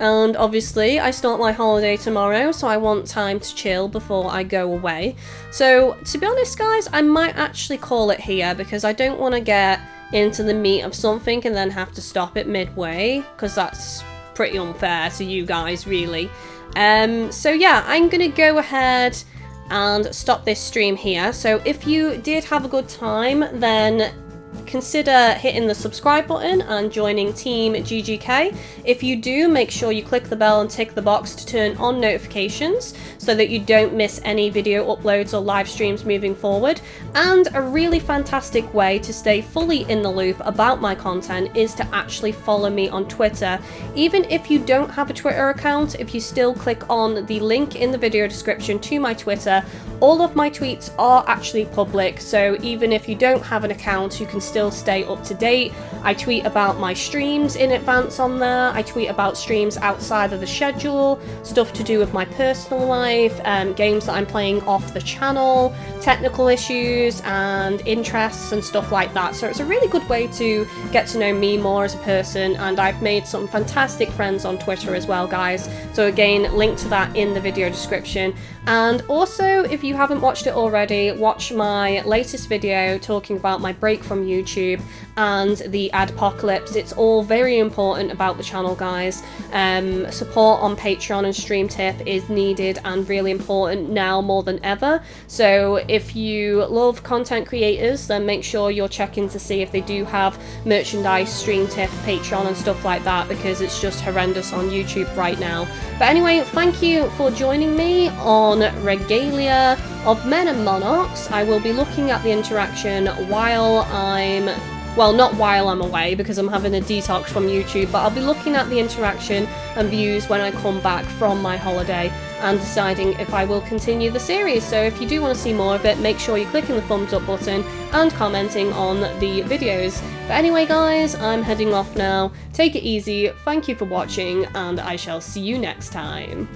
[SPEAKER 1] And obviously, I start my holiday tomorrow, so I want time to chill before I go away. So, to be honest, guys, I might actually call it here, because I don't want to get into the meat of something and then have to stop it midway, because that's pretty unfair to you guys, really. So yeah, I'm going to go ahead and stop this stream here. So if you did have a good time, then consider hitting the subscribe button and joining Team GGK. If you do, make sure you click the bell and tick the box to turn on notifications so that you don't miss any video uploads or live streams moving forward. And a really fantastic way to stay fully in the loop about my content is to actually follow me on Twitter. Even if you don't have a Twitter account, if you still click on the link in the video description to my Twitter, all of my tweets are actually public, so even if you don't have an account, you can still stay up to date. I tweet about my streams in advance on there, I tweet about streams outside of the schedule, stuff to do with my personal life, games that I'm playing off the channel, technical issues and interests and stuff like that. So it's a really good way to get to know me more as a person, and I've made some fantastic friends on Twitter as well, guys. So again, link to that in the video description. And also, if you haven't watched it already, watch my latest video talking about my break from YouTube and the adpocalypse. It's all very important about the channel, guys. Support on Patreon and Stream Tip is needed and really important now more than ever. So if you love content creators, then make sure you're checking to see if they do have merchandise, Stream Tip, Patreon and stuff like that, because it's just horrendous on YouTube right now. But anyway, thank you for joining me on Regalia of Men and Monarchs. I will be looking at the interaction while well, not while I'm away because I'm having a detox from YouTube, but I'll be looking at the interaction and views when I come back from my holiday and deciding if I will continue the series. So if you do want to see more of it, make sure you're clicking the thumbs up button and commenting on the videos. But anyway, guys, I'm heading off now. Take it easy, thank you for watching, and I shall see you next time.